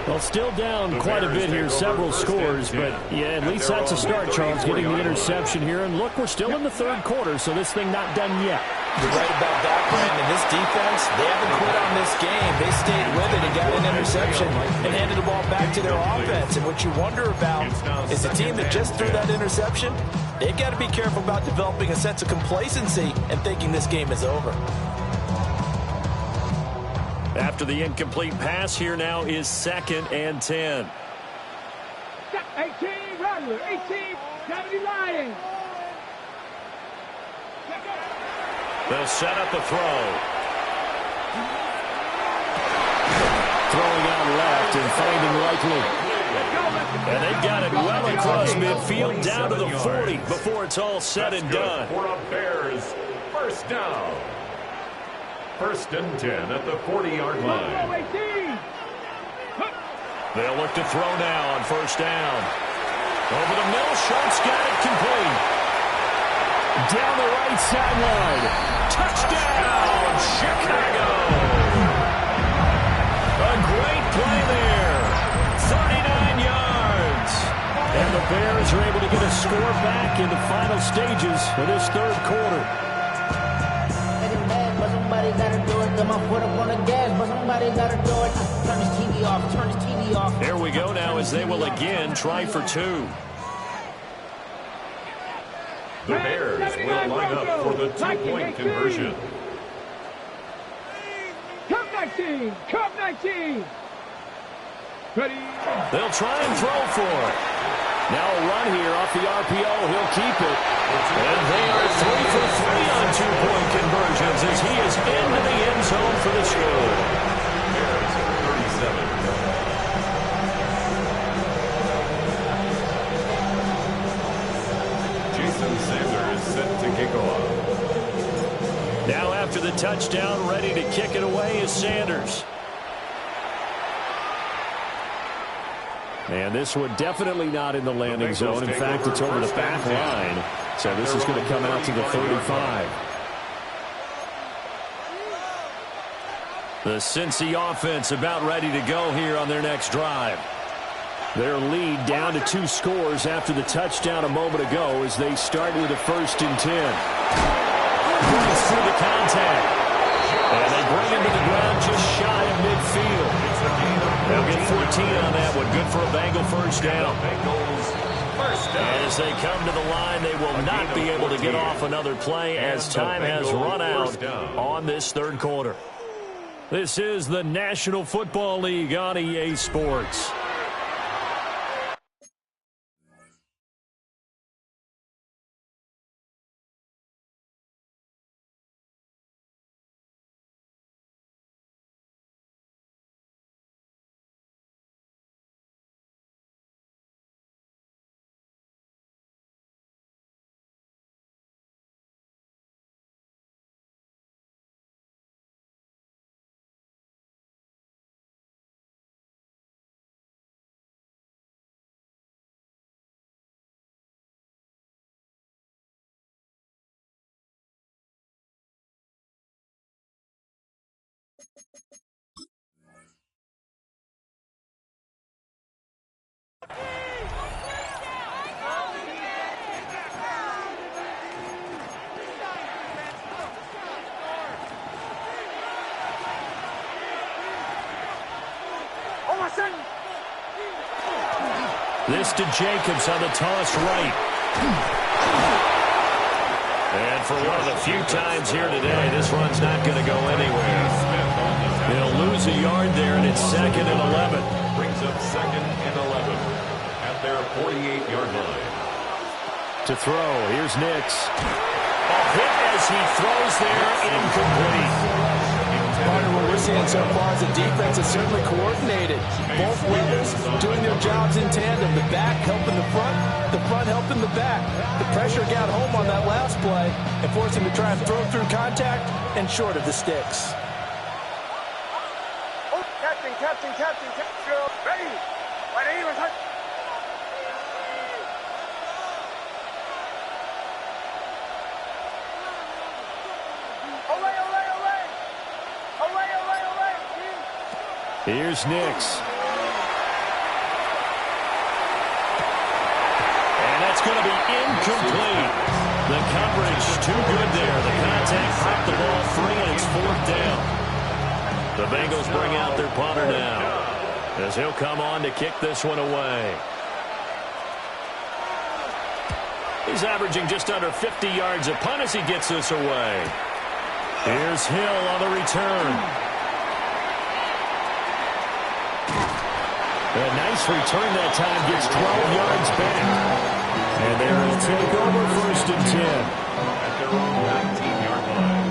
Well, still down quite a bit here, several scores, but yeah, at least that's a start, Charles, getting the interception here. And look, we're still in the third quarter, so this thing not done yet. You're right about that, Brandon. This defense, they haven't quit on this game. They stayed with it and got an interception and handed the ball back to their offense. And what you wonder about is the team that just threw that interception, they've got to be careful about developing a sense of complacency and thinking this game is over. After the incomplete pass, here now is second and 10. 18, Rattler, 18, 70 Lions. They'll set up a throw. Throwing out left and finding likely. And they've got it well across midfield down to the 40 before it's all said and done. For a Bears first down. 1st and 10 at the 40-yard line. They'll look to throw now on 1st down. Over the middle, Schultz got it complete. Down the right sideline. Touchdown, Chicago. A great play there. 39 yards. And the Bears are able to get a score back in the final stages of this 3rd quarter. Somebody gotta do it. Got my foot up on the gas, but somebody gotta do it. Turn this TV off. Turn this TV off. Here we go now as they will again try for 2. The Bears will line up for the 2-point conversion. Cup 19! Cup 19! Ready? They'll try and throw for it. Now a run here off the RPO. He'll keep it. And they are 3 for 3 on 2-point conversions as he is into the end zone for the score. Bears 37. Jason Sanders set to kick off. Now after the touchdown, ready to kick it away is Sanders. And this one definitely not in the landing zone. In fact, it's over the back line. So this is going to come out to the 35. The Cincy offense about ready to go here on their next drive. Their lead down to 2 scores after the touchdown a moment ago as they start with a 1st and 10. Breaks through the contact. And they bring him to the ground just shy of midfield. They'll get 14 on that one. Good for a Bengal 1st down. As they come to the line, they will not be able to get off another play as time has run out on this 3rd quarter. This is the National Football League on EA Sports. This to Jacobs on the toss right. And for one of the few times here today, this run's not going to go anywhere. They'll lose a yard there, and it's 2nd and 11. Brings up 2nd and 11 at their 48-yard line. To throw, here's Nix. A hit as he throws there, incomplete. Partner, what we're seeing so far is the defense is certainly coordinated. Both levels doing their jobs in tandem. The back helping the front helping the back. The pressure got home on that last play and forced him to try and throw through contact and short of the sticks. Oh, captain, ready. Ready, let's hit. Here's Nix. And that's going to be incomplete. The coverage too good there. The contact popped the ball free, and it's 4th down. The Bengals bring out their punter now as he'll come on to kick this one away. He's averaging just under 50 yards a punt as he gets this away. Here's Hill on the return. A nice return that time, gets 12 yards back. And there will take over 1st and 10. At their own 19-yard line.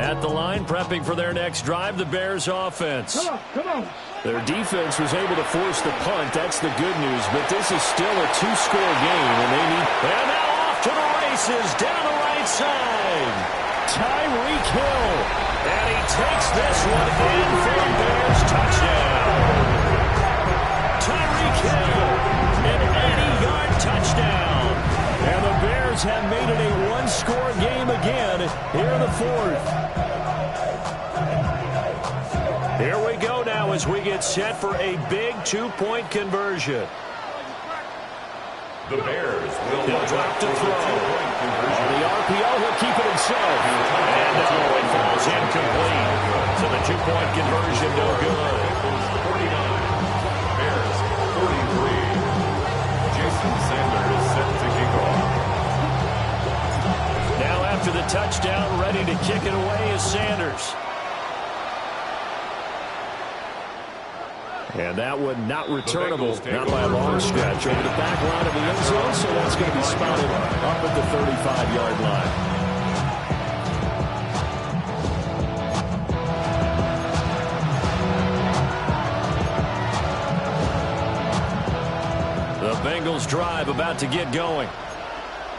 At the line, prepping for their next drive, the Bears offense. Come on. Their defense was able to force the punt. That's the good news. But this is still a two-score game, and they need... And now off to the races down the right side. Tyreek Hill. And he takes this one in for the Bears touchdown. Tyreek Hill, an 80-yard touchdown. And the Bears have made it a one-score game again here in the fourth. Here we go now as we get set for a big two-point conversion. The Bears will drop to throw. On the RPO, he'll keep it himself. And no, it falls incomplete. So the two-point conversion no good. 49. Bears 43. Jason Sanders set to kick off. Now after the touchdown, ready to kick it away is Sanders. And that one not returnable, not by a long stretch, over the back line of the end zone, so that's going to be spotted up at the 35-yard line. The Bengals drive about to get going.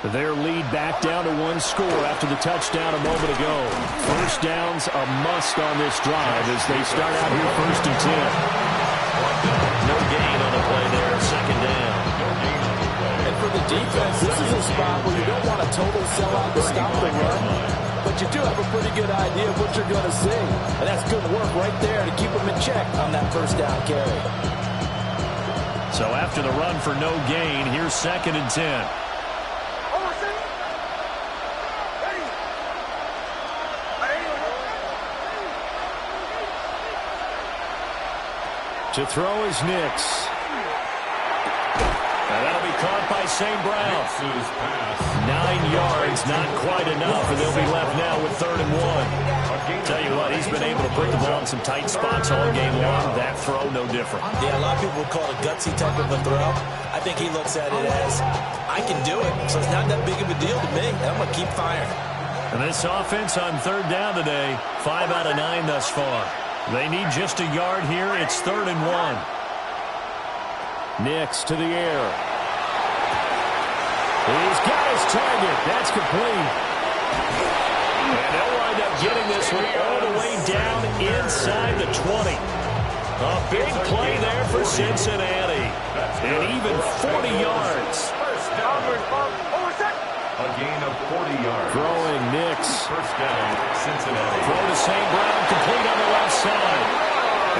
Their lead back down to one score after the touchdown a moment ago. First down's a must on this drive as they start out here 1st and 10. No gain on the play there, second down. And for the defense, this is a spot where you don't want a total sellout to stop the run, but you do have a pretty good idea of what you're going to see. And that's good work right there to keep them in check on that first down carry. So after the run for no gain, here's 2nd and 10. To throw is Nix. And that'll be caught by St. Brown. 9 yards, not quite enough, and they'll be left now with 3rd and 1. Tell you what, he's been able to put the ball in some tight spots all game long. That throw, no different. Yeah, a lot of people would call it a gutsy type of a throw. I think he looks at it as, I can do it, so it's not that big of a deal to me. I'm going to keep firing. And this offense on 3rd down today, 5 out of 9 thus far. They need just a yard here. It's 3rd and 1. Nix to the air. He's got his target. That's complete. And they'll wind up getting this one all the way down inside the 20. A big play there for Cincinnati. And even 40 yards. A gain of 40 yards. Throwing Nix. First down, Cincinnati. Throw to St. Brown, complete on the left side.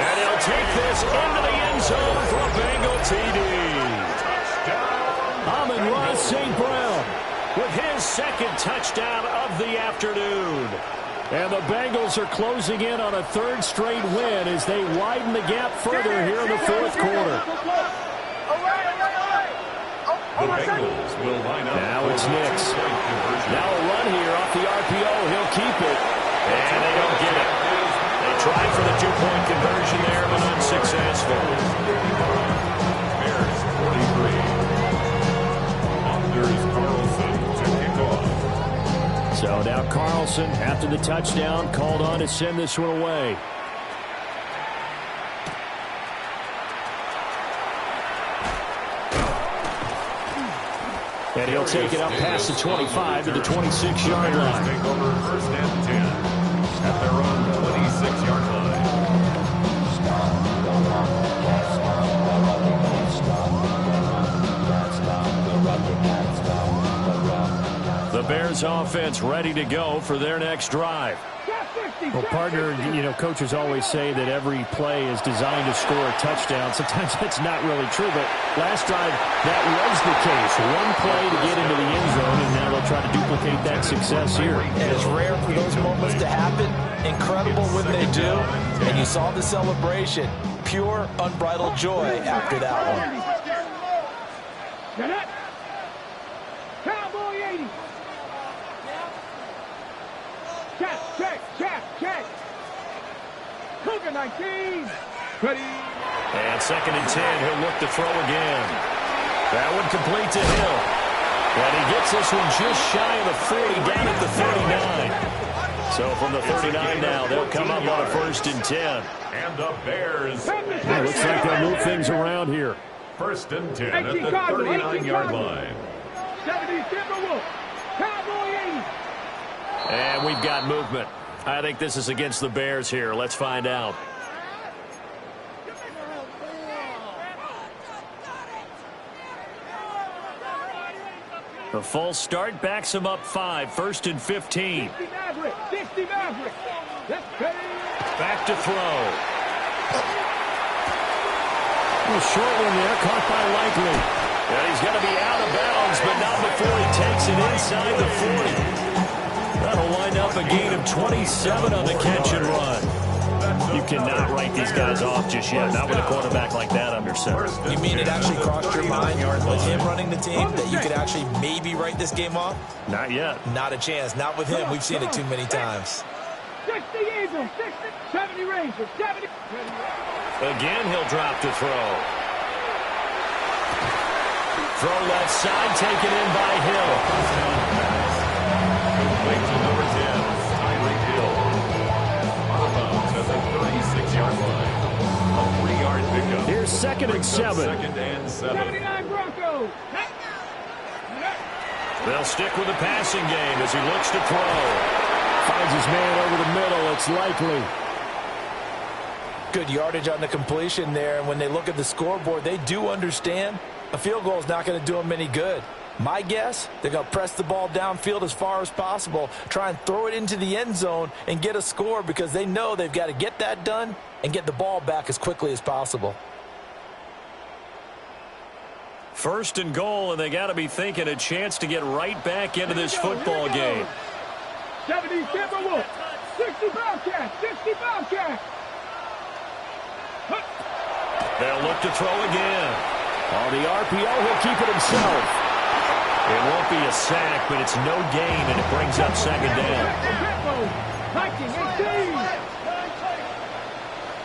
And he'll take this into the end zone for a Bengal TD. Amon-Ra St. Brown with his 2nd touchdown of the afternoon. And the Bengals are closing in on a 3rd straight win as they widen the gap further here in the 4th quarter. The Bengals will line up. Now it's Nix. Now a run here off the RPO. He'll keep it. And they don't get it. They tried for the two-point conversion there, but unsuccessful. Bears 43. Anders Carlson to kick off. So now Carlson, after the touchdown, called on to send this one away. And he'll take it up past the 25 to the 26-yard line. Take over 1st and 10 at their own 26-yard line. The Bears offense ready to go for their next drive. Well, partner, you know, coaches always say that every play is designed to score a touchdown. Sometimes that's not really true, but last drive, that was the case. One play to get into the end zone, and now they'll try to duplicate that success here. It's rare for those moments to happen. Incredible when they do. And you saw the celebration. Pure, unbridled joy after that one. Cowboy 80. Check. Cougar 19. Ready. And 2nd and 10, he'll look to throw again. That one complete to Hill. And he gets this one just shy of the 40, down at the 39. So from the 39 now, they'll come up on a 1st and 10. And the Bears. Looks like they'll move things around here. 1st and 10 at the 39-yard line. 70 Timberwolves. Cowboy 80. And we've got movement. I think this is against the Bears here. Let's find out. The false start backs him up 5. 1st and 15. 60 Maverick. 60 Maverick. Back to throw. A short one there, caught by Likely. And he's going to be out of bounds, but not before he takes it inside the 40. That'll wind up a gain of 27 on the catch and run. You cannot write these guys off just yet, not with a quarterback like that under center. You mean it actually crossed your mind with him running the team that you could actually maybe write this game off? Not yet. Not a chance. Not with him. We've seen it too many times. 60 Eagles. 60, 70 Rangers. 70. Again, he'll drop to throw. Throw left side, taken in by Hill. Complete to number 10, Tyreek Hill. Out of bounds at the 36-yard line. A 3-yard pickup. Here's 2nd and 7. 2nd and 7. 79 Broncos. They'll stick with the passing game as he looks to throw. Finds his man over the middle. It's Likely. Good yardage on the completion there. And when they look at the scoreboard, they do understand a field goal is not going to do them any good. My guess, they're going to press the ball downfield as far as possible, try and throw it into the end zone and get a score because they know they've got to get that done and get the ball back as quickly as possible. 1st and goal, and they got to be thinking a chance to get right back into this football game. 70 Timberwolves. 60 Bobcats. 60 Bobcats. They'll look to throw again. On the RPO, he'll keep it himself. It won't be a sack, but it's no gain, and it brings up 2nd down. 19-18.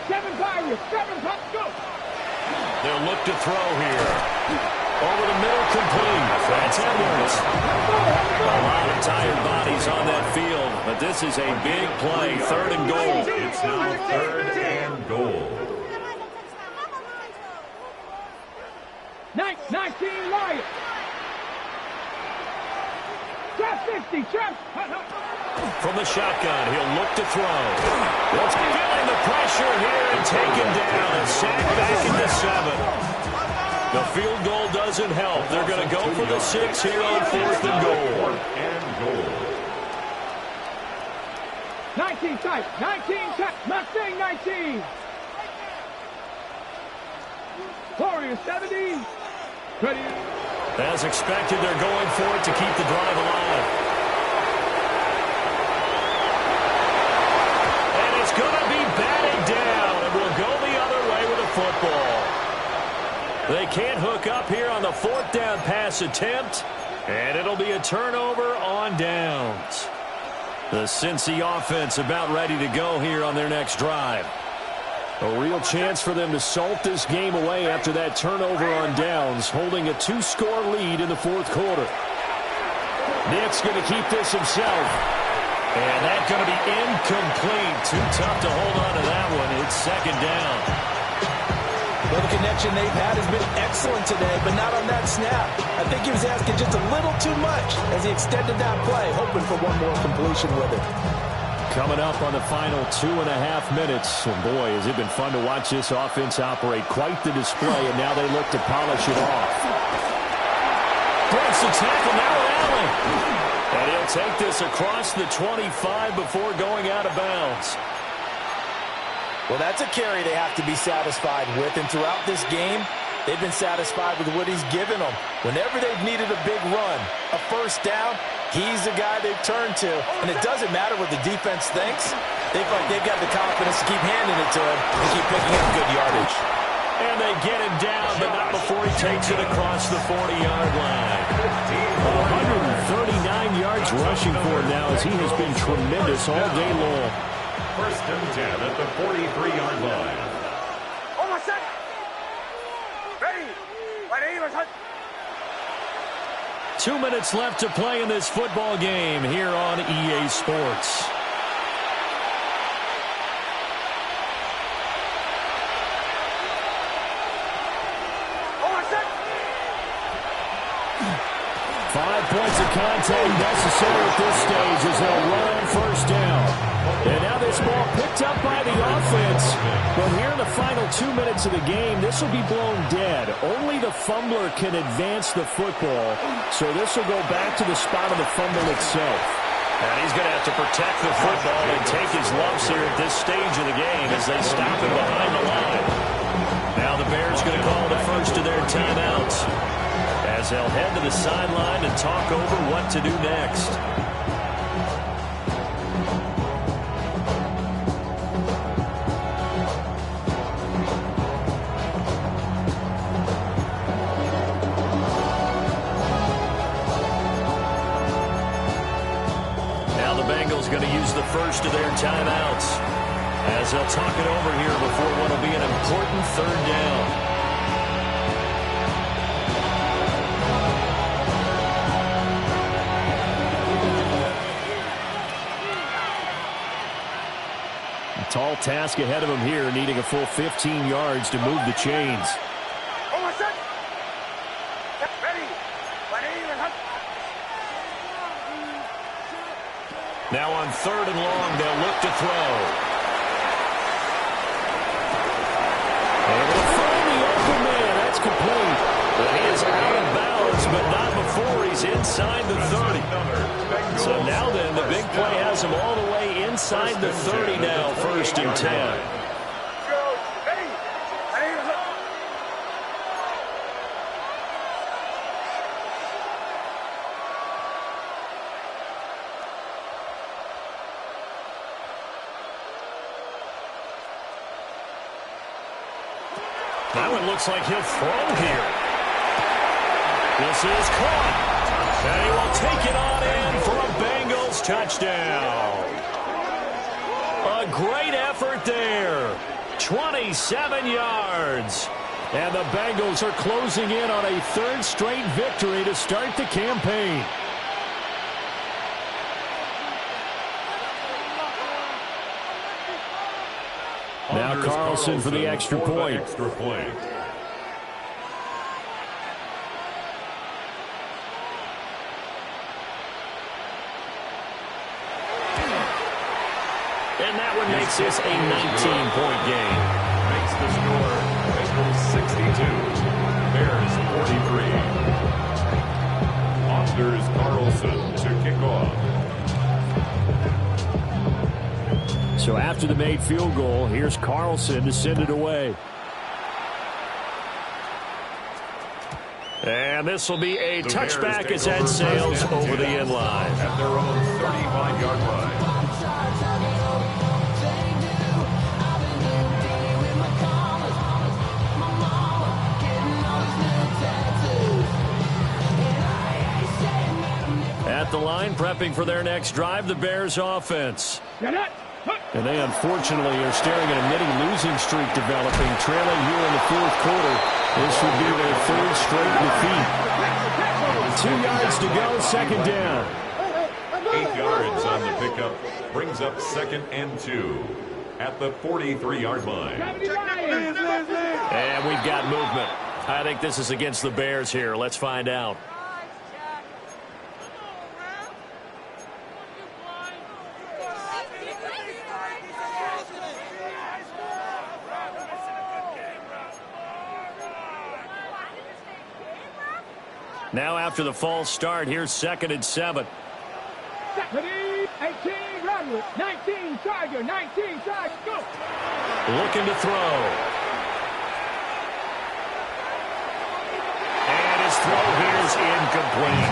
7 Pirates. 7 Pirates. Go. They'll look to throw here. Over the middle, complete. That's Edwards. A lot of tired bodies on that field, but this is a big play. 3rd and goal. It's now 3rd and goal. 19 Lions. Trap 60. Trap. From the shotgun, he'll look to throw. Let's feeling the pressure here and taken down and sacked back into 7. The field goal doesn't help. They're going to go for the 6 here on 4th and goal. 19 tight. 19 tight. Mustang 19. Warriors 70. Ready. As expected, they're going for it to keep the drive alive. And it's going to be batted down, and we'll go the other way with the football. They can't hook up here on the 4th down pass attempt, and it'll be a turnover on downs. The Cincy offense about ready to go here on their next drive. A real chance for them to salt this game away after that turnover on downs, holding a 2-score lead in the 4th quarter. Nick's going to keep this himself. And that's going to be incomplete. Too tough to hold on to that one. It's 2nd down. Well, the connection they've had has been excellent today, but not on that snap. I think he was asking just a little too much as he extended that play, hoping for one more completion with it. Coming up on the final 2.5 minutes. And boy, has it been fun to watch this offense operate. Quite the display, and now they look to polish it off. Breaks the tackle, now Allen. And he'll take this across the 25 before going out of bounds. Well, that's a carry they have to be satisfied with, and throughout this game, they've been satisfied with what he's given them. Whenever they've needed a big run, a 1st down, he's the guy they've turned to. And it doesn't matter what the defense thinks. They've got the confidence to keep handing it to him and keep picking up good yardage. And they get him down, but not before he takes it across the 40-yard line. 139 yards rushing for him now as he has been tremendous all day long. 1st and 10 at the 43-yard line. Almost set. Ready. Ready. 2 minutes left to play in this football game here on EA Sports. points of contact necessary at this stage as they'll run on first down. And now this ball picked up by the offense. But here in the final 2 minutes of the game, this will be blown dead. Only the fumbler can advance the football. So this will go back to the spot of the fumble itself. And he's going to have to protect the football and take his lumps here at this stage of the game as they stop him behind the line. Now the Bears going to call the first of their timeouts as they'll head to the sideline and talk over what to do next. Going to use the first of their timeouts as they'll talk it over here before what will be an important third down. A tall task ahead of him here, needing a full 15 yards to move the chains. Now on third and long, they'll look to throw. And they'll find the open man. That's complete. But he is out of bounds, but not before he's inside the 30. So now then, the big play has him all the way inside the 30 now, 1st and 10. That one looks like he'll throw here. This is caught. And he will take it on in for a Bengals touchdown. A great effort there. 27 yards. And the Bengals are closing in on a third straight victory to start the campaign. Now Carlson for the extra point. And that one makes this a 19-point game. Makes the score Bengals 62, Bears 43. Anders Carlson to kick off. So after the made field goal, here's Carlson to send it away. And this will be a touchback as that sails over the end line. At their own 35-yard line. At the line, prepping for their next drive, the Bears offense. And they unfortunately are staring at a mini losing streak developing, trailing here in the fourth quarter. This would be their third straight defeat. 2 yards to go, second down. 8 yards on the pickup, brings up 2nd and 2 at the 43-yard line. And we've got movement. I think this is against the Bears here. Let's find out. Now after the false start, here's 2nd and 7. 18, Rodwood, 19, Tiger, 19, Tiger, go! Looking to throw. And his throw here is incomplete.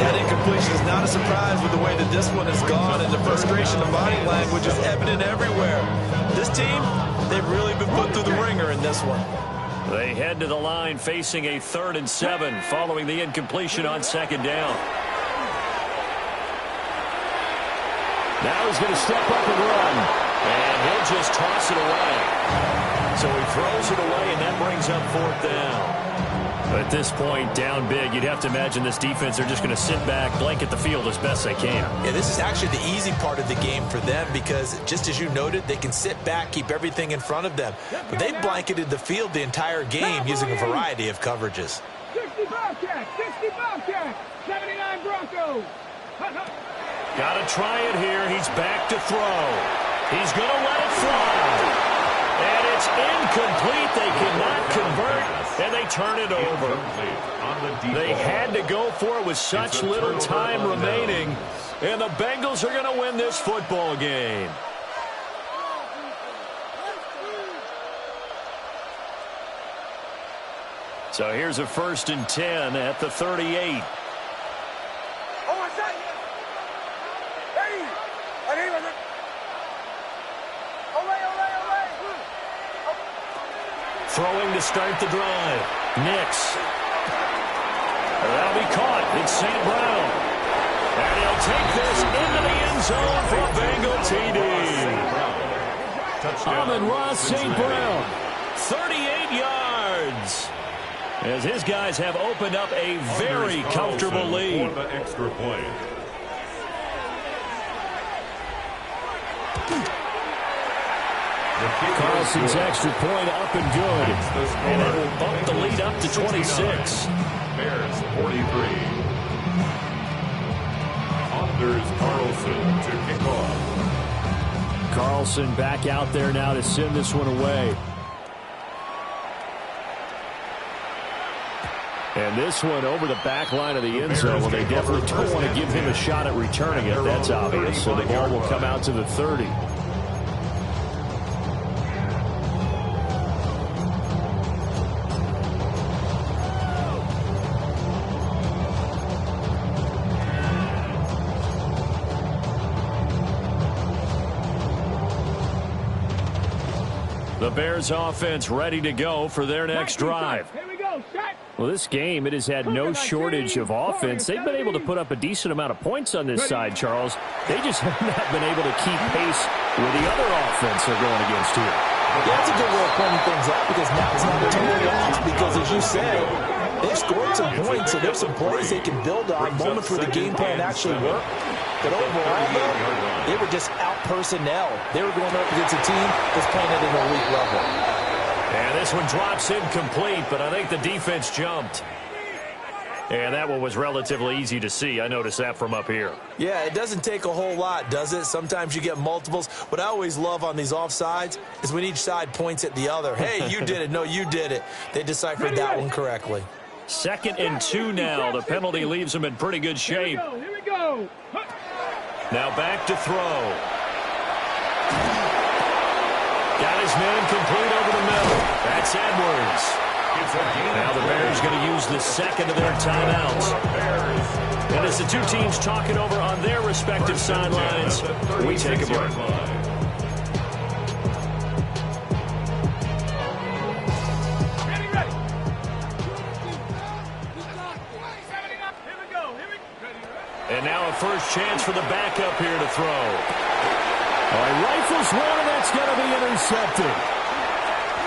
That incompletion is not a surprise with the way that this one has gone, and the frustration of body language is evident everywhere. This team, they've really been put through the ringer in this one. They head to the line facing a 3rd and 7 following the incompletion on 2nd down. Now he's going to step up and run. And he'll just toss it away. So he throws it away, and that brings up 4th down. At this point, down big, you'd have to imagine this defense are just going to sit back, blanket the field as best they can. Yeah, this is actually the easy part of the game for them because, just as you noted, they can sit back, keep everything in front of them. But they've blanketed the field the entire game using a variety of coverages. 60 Bobcat, 60 Bobcat, 7 Broncos. Got to try it here. He's back to throw. He's going to let it fly. And it's incomplete. They cannot convert, and they turn it over. They had to go for it with such little time remaining, and the Bengals are going to win this football game. So here's a 1st and 10 at the 38. Throwing to start the drive. Nix. That'll be caught. It's St. Brown. And he'll take this into the end zone for a Bengal TD. Amon-Ra St. Brown. 38 yards. As his guys have opened up a very comfortable lead. For the extra point. Carlson's extra point up and good. And it will bump the lead up to 26. Bears 43. Anders Carlson to kick off. Carlson back out there now to send this one away. And this one over the back line of the end zone. Well, they definitely don't want to give him a shot at returning it. That's obvious. So the ball will come out to the 30. The Bears offense ready to go for their next drive. Here we go. Set. Well, this game, it has had no shortage of offense. They've been able to put up a decent amount of points on this side, Charles. They just have not been able to keep pace with the other offense they're going against here. Yeah, that's a good way of pointing things out because now it's not totally off because, as you said, they've scored some points, so there's some plays they can build on, moments where the game plan actually worked. But overall, though, they were just out personnel. They were going up against a team that's playing at an elite level. And this one drops incomplete, but I think the defense jumped. And that one was relatively easy to see. I noticed that from up here. Yeah, it doesn't take a whole lot, does it? Sometimes you get multiples. What I always love on these offsides is when each side points at the other. Hey, you did it. No, you did it. They deciphered that one correctly. 2nd and 2 now. The penalty leaves them in pretty good shape. Here we go. Now back to throw. Got his man complete over the middle. That's Edwards. Now the Bears going to use the second of their timeouts. And as the two teams talk it over on their respective sidelines, we take a break. And now a first chance for the backup here to throw. All right, rifles one, and that's going to be intercepted.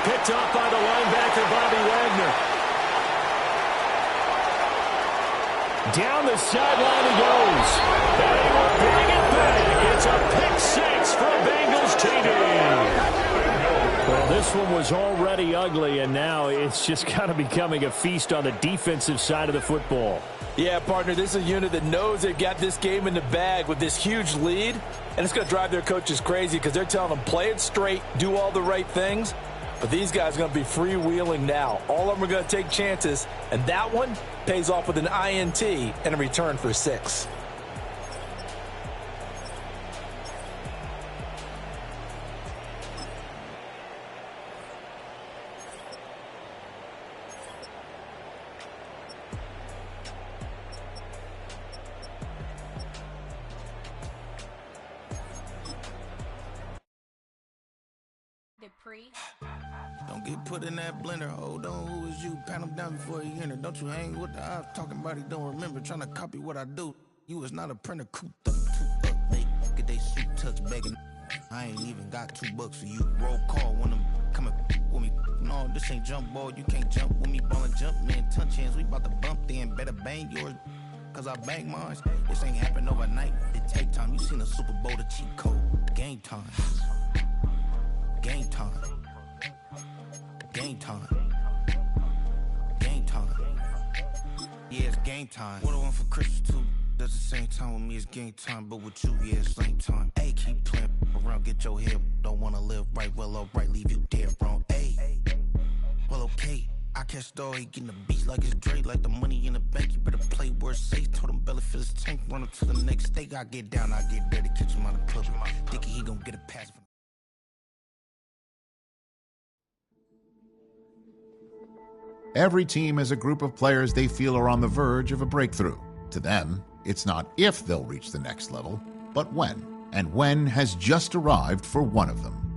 Picked up by the linebacker, Bobby Wagner. Down the sideline he goes. They will bring it back. It's a pick six for Bengals TD. Well, this one was already ugly, and now it's just kind of becoming a feast on the defensive side of the football. Yeah, partner, this is a unit that knows they've got this game in the bag with this huge lead, and it's going to drive their coaches crazy because they're telling them, play it straight, do all the right things. But these guys are going to be freewheeling now. All of them are going to take chances, and that one pays off with an INT and a return for 6. Don't get put in that blender. Hold on, who is you? Pat him down before he enter. Don't you hang with the ops talking about he don't remember. Trying to copy what I do. You is not a printer. Cooped up, too up. They get they suit touch begging. I ain't even got $2 for you. Roll call when I'm coming with me. No, this ain't jump ball. You can't jump with me. Ball and jump, man. Touch hands. We about to bump then. Better bang yours. Cause I bang mine. This ain't happen overnight. It take time. You seen a Super Bowl, the cheat code. Game time. Game time. Game time. Game time. Yeah, it's game time. What I want for Christmas too. cause the same time with me is game time, but with you, yeah, it's lame time. Hey, keep playing around, get your head. Don't wanna live right, well, alright, leave you dead wrong. Hey, well, okay. I catch dog, he getting the beats like it's Dre, like the money in the bank. You better play where it's safe. Told him belly fill his tank, run up to the next state. I get down, I get dirty, catch him on the puppy. Dickie, he gon' get a pass. Every team has a group of players they feel are on the verge of a breakthrough. To them, it's not if they'll reach the next level, but when. And when has just arrived for one of them.